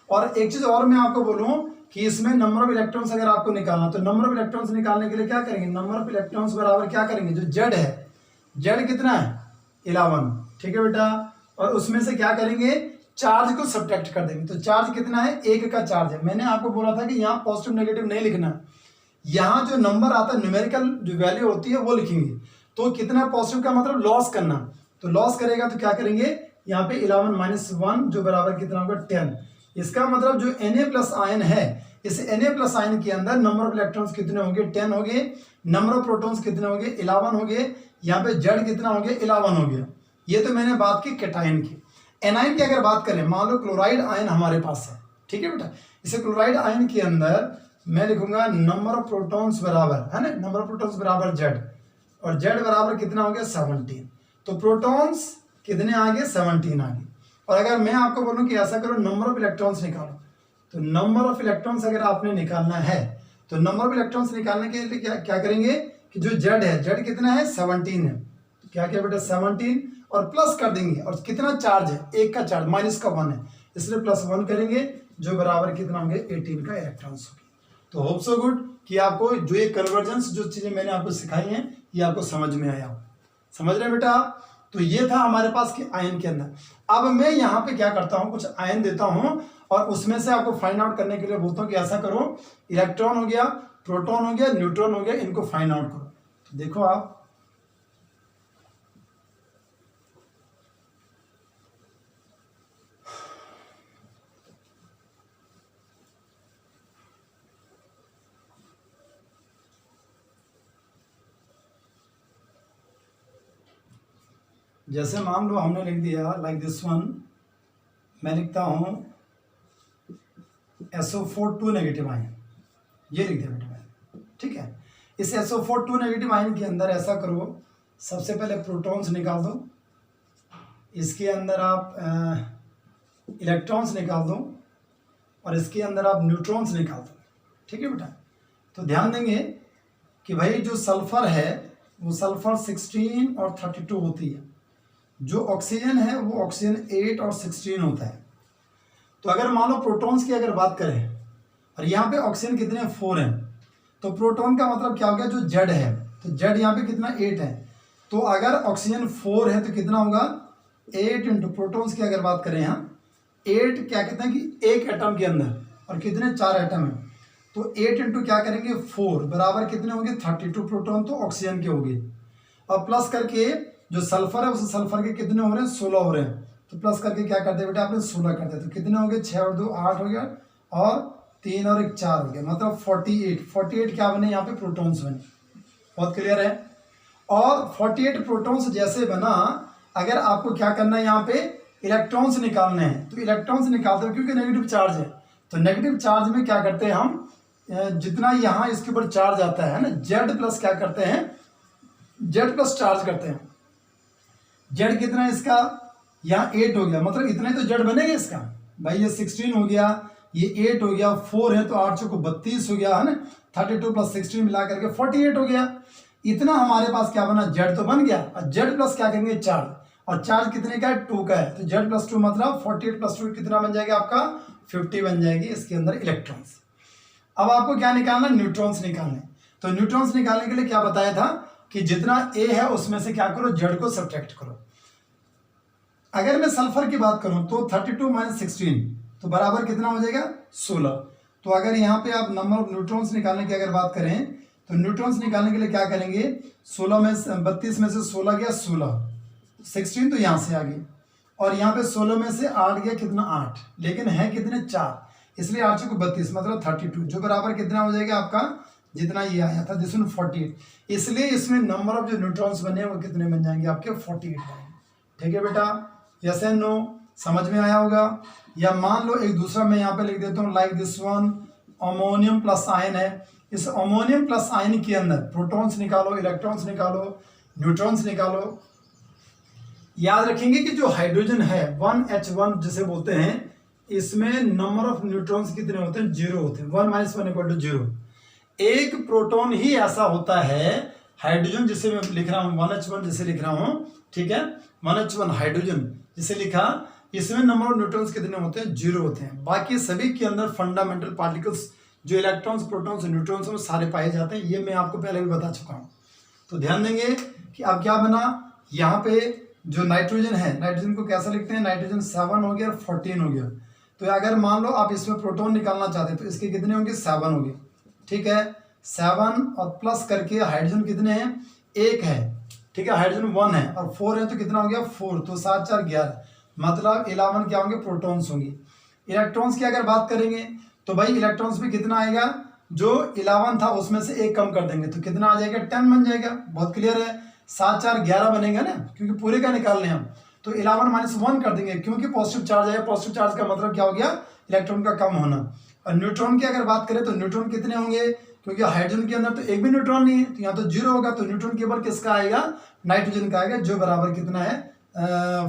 [SPEAKER 1] और एक चीज और मैं आपको बोलूं कि इसमें नंबर ऑफ इलेक्ट्रॉन्स अगर आपको निकालना, तो नंबर ऑफ इलेक्ट्रॉन्स निकालने के लिए क्या करेंगे, नंबर ऑफ इलेक्ट्रॉन्स बराबर क्या करेंगे, जो जेड है, जेड कितना है 11। ठीक है बेटा, और उसमें से क्या करेंगे चार्ज को सब्ट्रैक्ट कर देंगे, तो चार्ज कितना है, एक का चार्ज है। मैंने आपको बोला था कि यहाँ पॉजिटिव नेगेटिव नहीं लिखना, यहाँ जो नंबर आता है न्यूमेरिकल जो वैल्यू होती है वो लिखेंगे, तो कितना पॉजिटिव का मतलब लॉस करना, तो लॉस करेगा तो क्या करेंगे यहाँ पे 11 - 1 जो बराबर कितना होगा 10, इसका मतलब जो Na+ आयन है, इस Na+ आयन के अंदर नंबर ऑफ इलेक्ट्रॉन्स कितने होंगे 10 हो गए, नंबर ऑफ प्रोटॉन्स कितने हो गए 11 हो गए, यहाँ पे जेड कितना हो गया 11 हो गया। ये तो मैंने बात की कैटाइन की। एनाइन की अगर बात करें, मान लो क्लोराइड आयन हमारे पास है, ठीक है बेटा, इसे क्लोराइड आयन के अंदर मैं लिखूंगा नंबर ऑफ प्रोटॉन्स बराबर, है ना, नंबर ऑफ प्रोटॉन्स बराबर जेड, और जेड बराबर कितना हो गया 17, तो प्रोटॉन्स कितने आ गए 17 आ गए। और अगर मैं आपको बोलूं कि ऐसा करो नंबर ऑफ इलेक्ट्रॉन्स निकालो, तो नंबर ऑफ इलेक्ट्रॉन्स अगर आपने निकालना है, तो नंबर ऑफ इलेक्ट्रॉन्स निकालने के लिए क्या करेंगे कि जो जेड है, जेड कितना है 17 है, तो क्या क्या बेटा 17 और प्लस कर देंगे, और कितना चार्ज है, एक का चार्ज, माइनस का 1 है, इसलिए +1 करेंगे जो बराबर कितना होंगे 18 का इलेक्ट्रॉन्स होंगे। तो होप सो गुड कि आपको जो ये कन्वर्जेंस जो चीजें मैंने आपको सिखाई हैं ये आपको समझ में आया हो। समझ रहे बेटा आप? तो ये था हमारे पास कि आयन के अंदर। अब मैं यहाँ पे क्या करता हूँ, कुछ आयन देता हूँ और उसमें से आपको फाइंड आउट करने के लिए बोलता हूँ कि ऐसा करो, इलेक्ट्रॉन हो गया, प्रोटॉन हो गया, न्यूट्रॉन हो गया, इनको फाइंड आउट करो। तो देखो आप, जैसे मान लो हमने लिख दिया लाइक दिस वन, मैं लिखता हूँ SO4 2 नेगेटिव आयन, ये लिख दिया बेटा मैंने, ठीक है। इस SO4 2 नेगेटिव आयन के अंदर ऐसा करो, सबसे पहले प्रोटॉन्स निकाल दो, इसके अंदर आप इलेक्ट्रॉन्स निकाल दो, और इसके अंदर आप न्यूट्रॉन्स निकाल दो, ठीक है बेटा। तो ध्यान देंगे कि भाई जो सल्फर है वो सल्फर 16 और 32 होती है, जो ऑक्सीजन है वो ऑक्सीजन 8 और 16 होता है। तो अगर मान लो प्रोटॉन्स की अगर बात करें, और यहाँ पे ऑक्सीजन कितने 4 हैं, तो प्रोटॉन का मतलब क्या हो गया, जो जेड है, तो जेड यहाँ पे कितना 8 है, तो अगर ऑक्सीजन 4 है तो कितना होगा 8 इंटू प्रोटॉन्स की अगर बात करें यहाँ 8 क्या कहते हैं कि एक एटम के अंदर, और कितने 4 एटम है, तो 8 इंटू क्या करेंगे 4 बराबर कितने होंगे 32 प्रोटॉन तो ऑक्सीजन के हो गए, और प्लस करके जो सल्फर है उस सल्फर के कितने हो रहे हैं 16 हो रहे हैं, तो प्लस करके क्या करते बेटा आपने 16 कर दिया, तो कितने हो गए 6 और 2 8 हो गया, और 3 और 1 4 हो गया, मतलब 48 क्या बने यहाँ पे प्रोटॉन्स बने। बहुत क्लियर है। और 48 प्रोटॉन्स जैसे बना, अगर आपको क्या करना है यहाँ पे इलेक्ट्रॉन्स निकालने हैं, तो इलेक्ट्रॉन्स निकालते हैं क्योंकि नेगेटिव चार्ज है, तो नेगेटिव चार्ज में क्या करते हैं हम, जितना यहाँ इसके ऊपर चार्ज आता है ना जेड प्लस क्या करते हैं जेड प्लस चार्ज करते हैं, जेड कितना है इसका, यहाँ 8 हो गया, मतलब इतना ही तो जेड बनेगा इसका भाई। ये 16 हो गया, ये 8 हो गया, 4 है तो 8 चौको 32 हो गया, है ना। 32 प्लस 16 मिला करके 48 हो गया। इतना हमारे पास क्या बना, जेड तो बन गया। और जेड प्लस क्या कहेंगे, चार्ज, और चार्ज कितने का है, 2 का है, तो जेड प्लस 2 मतलब 48 प्लस 2 कितना बन जाएगा आपका, 50 बन जाएगी इसके अंदर इलेक्ट्रॉन्स। अब आपको क्या निकालना, न्यूट्रॉन्स निकालने। तो न्यूट्रॉन्स निकालने के लिए क्या बताया था कि जितना ए है उसमें से क्या करो, जेड को सब्ट्रैक्ट करो। अगर मैं सल्फर की बात करूं तो 32 माइनस 16 तो बराबर कितना हो जाएगा, 16। तो अगर यहाँ पे आप नंबर ऑफ न्यूट्रॉन्स निकालने की अगर बात करें तो न्यूट्रॉन्स निकालने के लिए क्या करेंगे, 16 में 32 में से 16 गया 16, 16 तो यहाँ से आ गई, और यहाँ पे 16 में से 8 गया कितना, 8, लेकिन है कितने, 4, इसलिए 8 को 32 मतलब 32, जो बराबर कितना हो जाएगा आपका, जितना ये आया था दिस 48, इसलिए इसमें नंबर ऑफ जो न्यूट्रॉन्स बने वो कितने बन जाएंगे आपके, 48 बनेंगे। ठीक है बेटा, यस एंड नो, समझ में आया होगा। या मान लो एक दूसरा मैं यहाँ पे लिख देता हूँ, like this one, ammonium plus ion है, इस अमोनियम प्लस आयन के अंदर प्रोटॉन्स निकालो, इलेक्ट्रॉन्स निकालो, न्यूट्रॉन्स निकालो। याद रखेंगे कि जो हाइड्रोजन है 1H1 जिसे बोलते हैं, इसमें नंबर ऑफ न्यूट्रॉन्स कितने होते हैं, 0 होते हैं, 1 - 1 = 0। एक प्रोटॉन ही ऐसा होता है हाइड्रोजन जिसे मैं लिख रहा हूँ 1H1 जिसे लिख रहा हूँ, ठीक है, 1H1 हाइड्रोजन जिसे लिखा, इसमें नंबर ऑफ न्यूट्रॉन्स कितने होते हैं, 0 होते हैं। बाकी सभी के अंदर फंडामेंटल पार्टिकल्स जो इलेक्ट्रॉन्स, प्रोटॉन्स, न्यूट्रॉन्स वो सारे पाए जाते हैं, ये मैं आपको पहले भी बता चुका हूँ। तो ध्यान देंगे कि अब क्या बना, यहाँ पे जो नाइट्रोजन है, नाइट्रोजन को कैसा लिखते हैं, नाइट्रोजन 7 हो गया और 14 हो गया। तो अगर मान लो आप इसमें प्रोटॉन निकालना चाहते हैं तो इसके कितने होंगे, 7 होंगे, ठीक है, 7 और प्लस करके हाइड्रोजन कितने हैं, 1 है, ठीक है, हाइड्रोजन 1 है और 4 है तो कितना हो गया, 4, तो 7 4 11, मतलब 11 क्या होंगे, प्रोटॉन्स होंगे। इलेक्ट्रॉन्स की अगर बात करेंगे तो भाई इलेक्ट्रॉन्स में कितना आएगा, जो 11 था उसमें से 1 कम कर देंगे तो कितना आ जाएगा, 10 बन जाएगा। बहुत क्लियर है, 7 4 11 बनेगा ना, क्योंकि पूरे का निकालने हम, तो 11 - 1 कर देंगे, क्योंकि पॉजिटिव चार्ज है, पॉजिटिव चार्ज का मतलब क्या हो गया, इलेक्ट्रॉन का कम होना। और न्यूट्रॉन की अगर बात करें तो न्यूट्रॉन कितने होंगे, क्योंकि हाइड्रोजन के अंदर तो एक भी न्यूट्रॉन नहीं है, तो यहाँ तो 0 होगा, तो न्यूट्रॉन केवल किसका आएगा, नाइट्रोजन का आएगा, जो बराबर कितना है,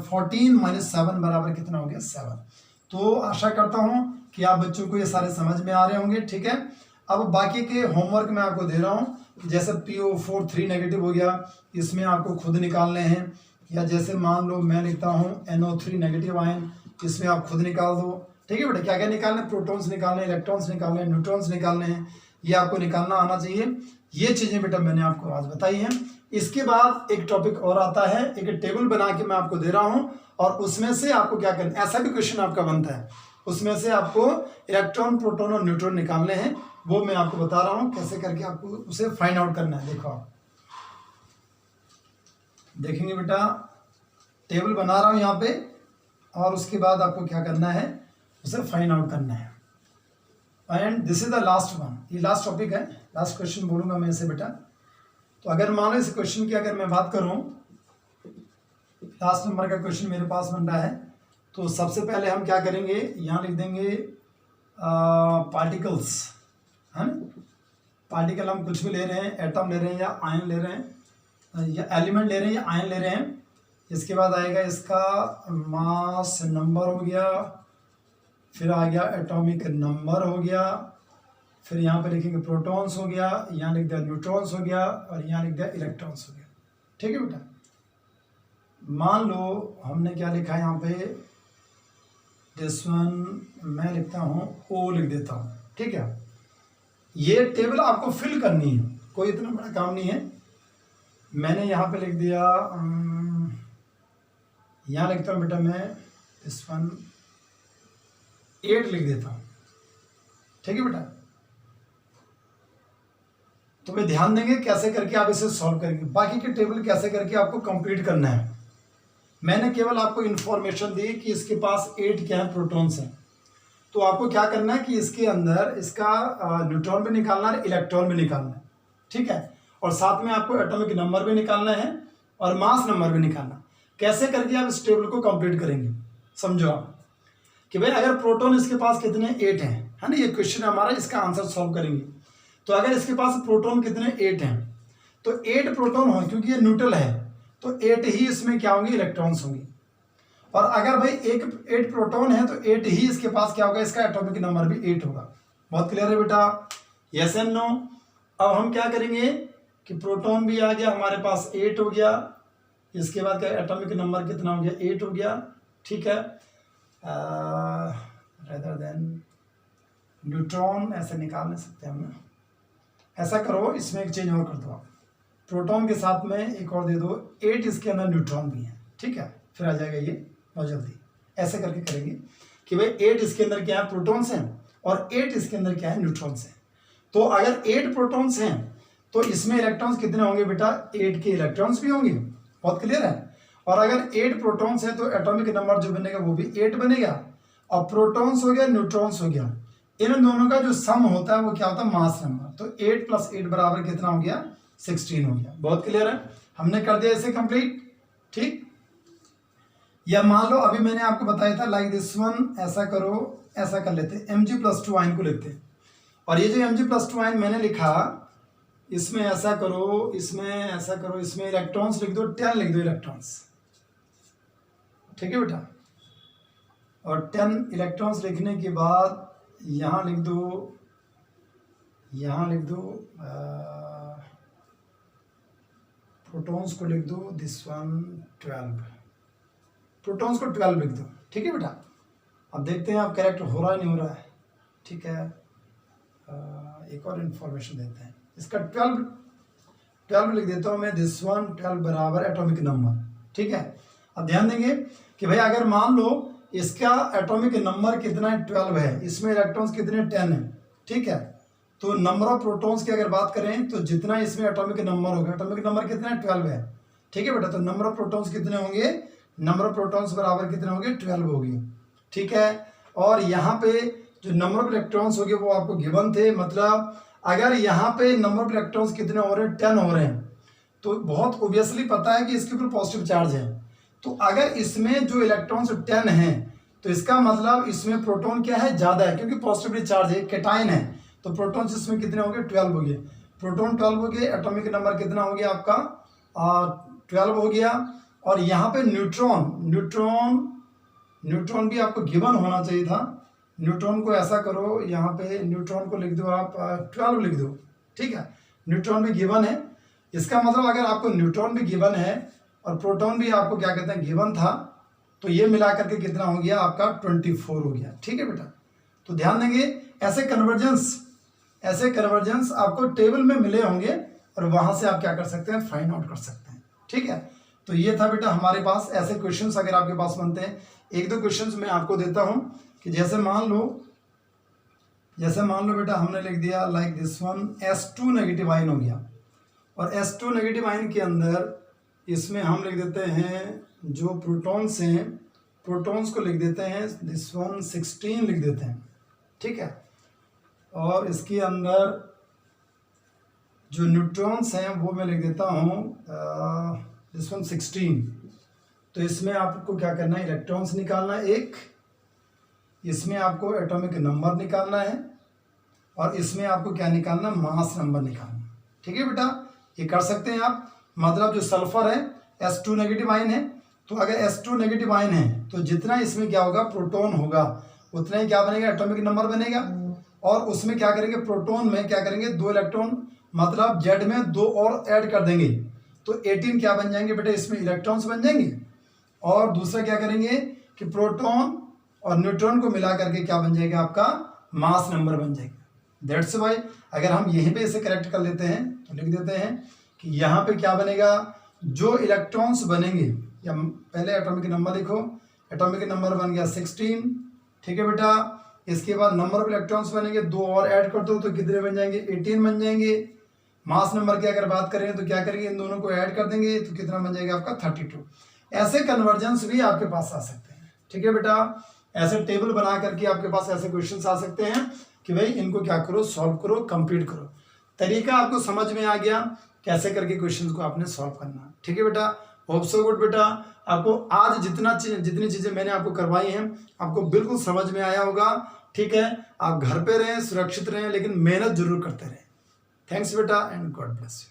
[SPEAKER 1] 14 - 7 बराबर कितना हो गया, 7। तो आशा करता हूँ कि आप बच्चों को ये सारे समझ में आ रहे होंगे, ठीक है। अब बाकी के होमवर्क मैं आपको दे रहा हूँ, जैसे PO4 3 नेगेटिव हो गया, इसमें आपको खुद निकालने हैं, या जैसे मान लो मैं लिखता हूँ NO3 नेगेटिव आयन, इसमें आप खुद निकाल दो, ठीक है बेटा। क्या क्या निकालने, प्रोटॉन्स निकालने, इलेक्ट्रॉन्स निकालने, न्यूट्रॉन्स निकालने हैं, ये आपको निकालना आना चाहिए। ये चीज़ें बेटा मैंने आपको आज बताई हैं। इसके बाद एक टॉपिक और आता है, एक टेबल बना के मैं आपको दे रहा हूँ, और उसमें से आपको क्या करना, ऐसा भी क्वेश्चन आपका बनता है, उसमें से आपको इलेक्ट्रॉन, प्रोटॉन और न्यूट्रॉन निकालने हैं, वो मैं आपको बता रहा हूँ कैसे करके आपको उसे फाइंड आउट करना है। देखो आप देखेंगे बेटा, टेबल बना रहा हूँ यहाँ पे, और उसके बाद आपको क्या करना है, उसे फाइंड आउट करना है। And this is the last one, ये लास्ट टॉपिक है, लास्ट क्वेश्चन बोलूँगा मैं इसे बेटा। तो अगर मान लो इस क्वेश्चन की अगर मैं बात करूँ, लास्ट नंबर का क्वेश्चन मेरे पास बन रहा है, तो सबसे पहले हम क्या करेंगे, यहाँ लिख देंगे पार्टिकल्स, है ना। पार्टिकल हम कुछ भी ले रहे हैं, एटम ले रहे हैं या आयन ले रहे हैं, या एलिमेंट ले रहे हैं या आयन ले रहे हैं। इसके बाद आएगा इसका मास नंबर हो गया, फिर आ गया एटॉमिक नंबर हो गया, फिर यहाँ पे लिखेंगे प्रोटॉन्स हो गया, यहाँ लिख दिया न्यूट्रॉन्स हो गया, और यहाँ लिख दिया इलेक्ट्रॉन्स हो गया, ठीक है बेटा। मान लो हमने क्या लिखा है यहाँ पे, दिस वन मैं लिखता हूँ O लिख देता हूँ, ठीक है। ये टेबल आपको फिल करनी है, कोई इतना बड़ा काम नहीं है। मैंने यहाँ पे लिख दिया, यहाँ लिखता हूँ बेटा मैं दिस वन 8 लिख देता हूँ, ठीक है बेटा। तो वे ध्यान देंगे कैसे करके आप इसे सॉल्व करेंगे, बाकी के टेबल कैसे करके आपको कंप्लीट करना है। मैंने केवल आपको इन्फॉर्मेशन दी कि इसके पास 8 क्या है, प्रोटॉन्स हैं, तो आपको क्या करना है कि इसके अंदर इसका न्यूट्रॉन भी निकालना है, इलेक्ट्रॉन भी निकालना है, ठीक है, और साथ में आपको एटॉमिक नंबर भी निकालना है और मास नंबर भी निकालना। कैसे करके आप इस टेबल को कंप्लीट करेंगे, समझो आप कि भाई अगर प्रोटॉन इसके पास कितने 8 हैं, है ना, ये क्वेश्चन हमारा, इसका आंसर सॉल्व करेंगे। तो अगर इसके पास प्रोटॉन कितने 8 हैं, तो 8 प्रोटॉन हो, क्योंकि ये न्यूट्रल है तो 8 ही इसमें क्या होंगे, इलेक्ट्रॉन्स होंगे। और अगर भाई 8 प्रोटॉन है तो 8 ही इसके पास क्या होगा, इसका एटॉमिक नंबर भी 8 होगा। बहुत क्लियर है बेटा, यस एंड नो। अब हम क्या करेंगे कि प्रोटॉन भी आ गया हमारे पास, 8 हो गया, इसके बाद क्या एटॉमिक नंबर कितना हो गया, 8 हो गया, ठीक है। रेदर देन न्यूट्रॉन ऐसे निकाल नहीं सकते हम, ऐसा करो इसमें एक चेंज और कर दो आप, प्रोटॉन के साथ में एक और दे दो 8, इसके अंदर न्यूट्रॉन भी है, ठीक है, फिर आ जाएगा ये बहुत जल्दी। ऐसे करके करेंगे कि भाई 8 इसके अंदर क्या है, प्रोटॉन्स हैं, और 8 इसके अंदर क्या है, न्यूट्रॉन्स हैं। तो अगर 8 प्रोटॉन्स हैं तो इसमें इलेक्ट्रॉन्स कितने होंगे बेटा, 8 के इलेक्ट्रॉन्स भी होंगे। बहुत क्लियर है। और अगर 8 प्रोटॉन्स है तो एटॉमिक नंबर जो बनेगा वो भी 8 बनेगा, और प्रोटॉन्स हो गया, न्यूट्रॉन्स हो गया, इन दोनों का जो सम होता है वो क्या होता है, मास नंबर। तो 8 + 8 बराबर कितना हो गया, 16 हो गया। बहुत क्लियर है, हमने कर दिया इसे कंप्लीट, ठीक। या मान लो अभी मैंने आपको बताया था लाइक दिस वन, ऐसा करो, ऐसा कर लेते Mg+2 आयन को लिखते हैं, और ये जो Mg+2 आयन मैंने लिखा, इसमें ऐसा करो, इसमें ऐसा करो, इसमें इलेक्ट्रॉन्स लिख दो, 10 लिख दो इलेक्ट्रॉन्स, ठीक है बेटा। और 10 इलेक्ट्रॉन्स लिखने के बाद यहाँ लिख दो, यहाँ लिख दो प्रोटॉन्स को लिख दो, दिस वन 12, प्रोटॉन्स को 12 लिख दो, ठीक है बेटा। अब देखते हैं अब करेक्ट हो रहा है नहीं हो रहा है, ठीक है। एक और इन्फॉर्मेशन देते हैं, इसका 12 लिख देता हूँ मैं, दिस वन 12 बराबर एटॉमिक नंबर, ठीक है। अब ध्यान देंगे कि भाई अगर मान लो इसका एटॉमिक नंबर कितना है, 12 है, इसमें इलेक्ट्रॉन्स कितने 10 है, ठीक है। तो नंबर ऑफ प्रोटॉन्स की अगर बात करें तो जितना इसमें एटॉमिक नंबर होगा, एटॉमिक नंबर कितना है, 12 है, ठीक है बेटा। तो नंबर ऑफ प्रोटॉन्स कितने होंगे, नंबर ऑफ प्रोटॉन्स बराबर कितने होंगे, 12 होगी, ठीक है। और यहाँ पे जो नंबर ऑफ इलेक्ट्रॉन्स होंगे वो आपको गिवन थे, मतलब अगर यहाँ पे नंबर ऑफ इलेक्ट्रॉन्स कितने हो रहे हैं, 10 हो रहे हैं, तो बहुत ओबियसली पता है कि इसके ऊपर पॉजिटिव चार्ज है। तो अगर इसमें जो इलेक्ट्रॉन्स 10 हैं तो इसका मतलब इसमें प्रोटॉन क्या है, ज़्यादा है, क्योंकि पॉजिटिवली चार्ज है, कैटायन है, तो प्रोटॉन्स इसमें कितने हो गए, 12 हो गए। प्रोटॉन 12 हो गए, एटॉमिक नंबर कितना हो गया आपका, 12 हो गया। और यहाँ पे न्यूट्रॉन भी आपको गिवन होना चाहिए था। न्यूट्रॉन को ऐसा करो, यहाँ पे न्यूट्रॉन को लिख दो आप, 12 लिख दो, ठीक है। न्यूट्रॉन भी गिवन है, इसका मतलब अगर आपको न्यूट्रॉन भी गिवन है और प्रोटॉन भी आपको क्या कहते हैं गिवन था, तो ये मिला करके कितना हो गया आपका, 24 हो गया, ठीक है बेटा। तो ध्यान देंगे ऐसे कन्वर्जेंस आपको टेबल में मिले होंगे, और वहां से आप क्या कर सकते हैं, फाइंड आउट कर सकते हैं, ठीक है। तो ये था बेटा हमारे पास ऐसे क्वेश्चंस अगर आपके पास बनते हैं। 1-2 क्वेश्चंस मैं आपको देता हूं कि जैसे मान लो बेटा हमने लिख दिया like this one, S2 negative ion हो गया, और S2 नेगेटिव आयन के अंदर इसमें हम लिख देते हैं जो प्रोटॉन्स हैं, प्रोटॉन्स को लिख देते हैं दिस वन 16 लिख देते हैं, ठीक है। और इसके अंदर जो न्यूट्रॉन्स हैं वो मैं लिख देता हूँ दिस वन 16। तो इसमें आपको क्या करना है, इलेक्ट्रॉन्स निकालना है एक, इसमें आपको एटॉमिक नंबर निकालना है, और इसमें आपको क्या निकालना, मास नंबर निकालना, ठीक है बेटा। ये कर सकते हैं आप। मतलब जो सल्फर है S2 नेगेटिव आयन है, तो अगर S2 नेगेटिव आयन है तो जितना इसमें क्या होगा, प्रोटॉन होगा, उतना ही क्या बनेगा, एटॉमिक नंबर बनेगा। और उसमें क्या करेंगे, प्रोटॉन में क्या करेंगे, 2 इलेक्ट्रॉन, मतलब Z में 2 और ऐड कर देंगे, तो 18 क्या बन जाएंगे बेटा, इसमें इलेक्ट्रॉन्स बन जाएंगे। और दूसरा क्या करेंगे कि प्रोटॉन और न्यूट्रॉन को मिला करके क्या बन जाएगा, आपका मास नंबर बन जाएगा। दैट्स वाई अगर हम यहीं पे इसे करेक्ट कर लेते हैं तो लिख देते हैं कि यहाँ पे क्या बनेगा, जो इलेक्ट्रॉन्स बनेंगे, या पहले एटॉमिक नंबर लिखो, एटॉमिक नंबर बन गया 16, ठीक है बेटा। इसके बाद नंबर ऑफ इलेक्ट्रॉन्स बनेंगे, 2 और ऐड कर दो तो कितने बन जाएंगे, 18 बन जाएंगे। मास नंबर की अगर बात करें तो क्या करेंगे, इन दोनों को ऐड कर देंगे तो कितना बन जाएगा आपका 32। ऐसे कन्वर्जेंस भी आपके पास आ सकते हैं, ठीक है बेटा। ऐसे टेबल बना करके आपके पास ऐसे क्वेश्चंस आ सकते हैं कि भाई इनको क्या करो, सॉल्व करो, कंप्लीट करो। तरीका आपको समझ में आ गया कैसे करके क्वेश्चंस को आपने सॉल्व करना, ठीक है बेटा। होप सो गुड बेटा, आपको आज जितनी चीजें मैंने आपको करवाई हैं आपको बिल्कुल समझ में आया होगा, ठीक है। आप घर पे रहें, सुरक्षित रहें, लेकिन मेहनत जरूर करते रहें। थैंक्स बेटा एंड गॉड ब्लेस यू।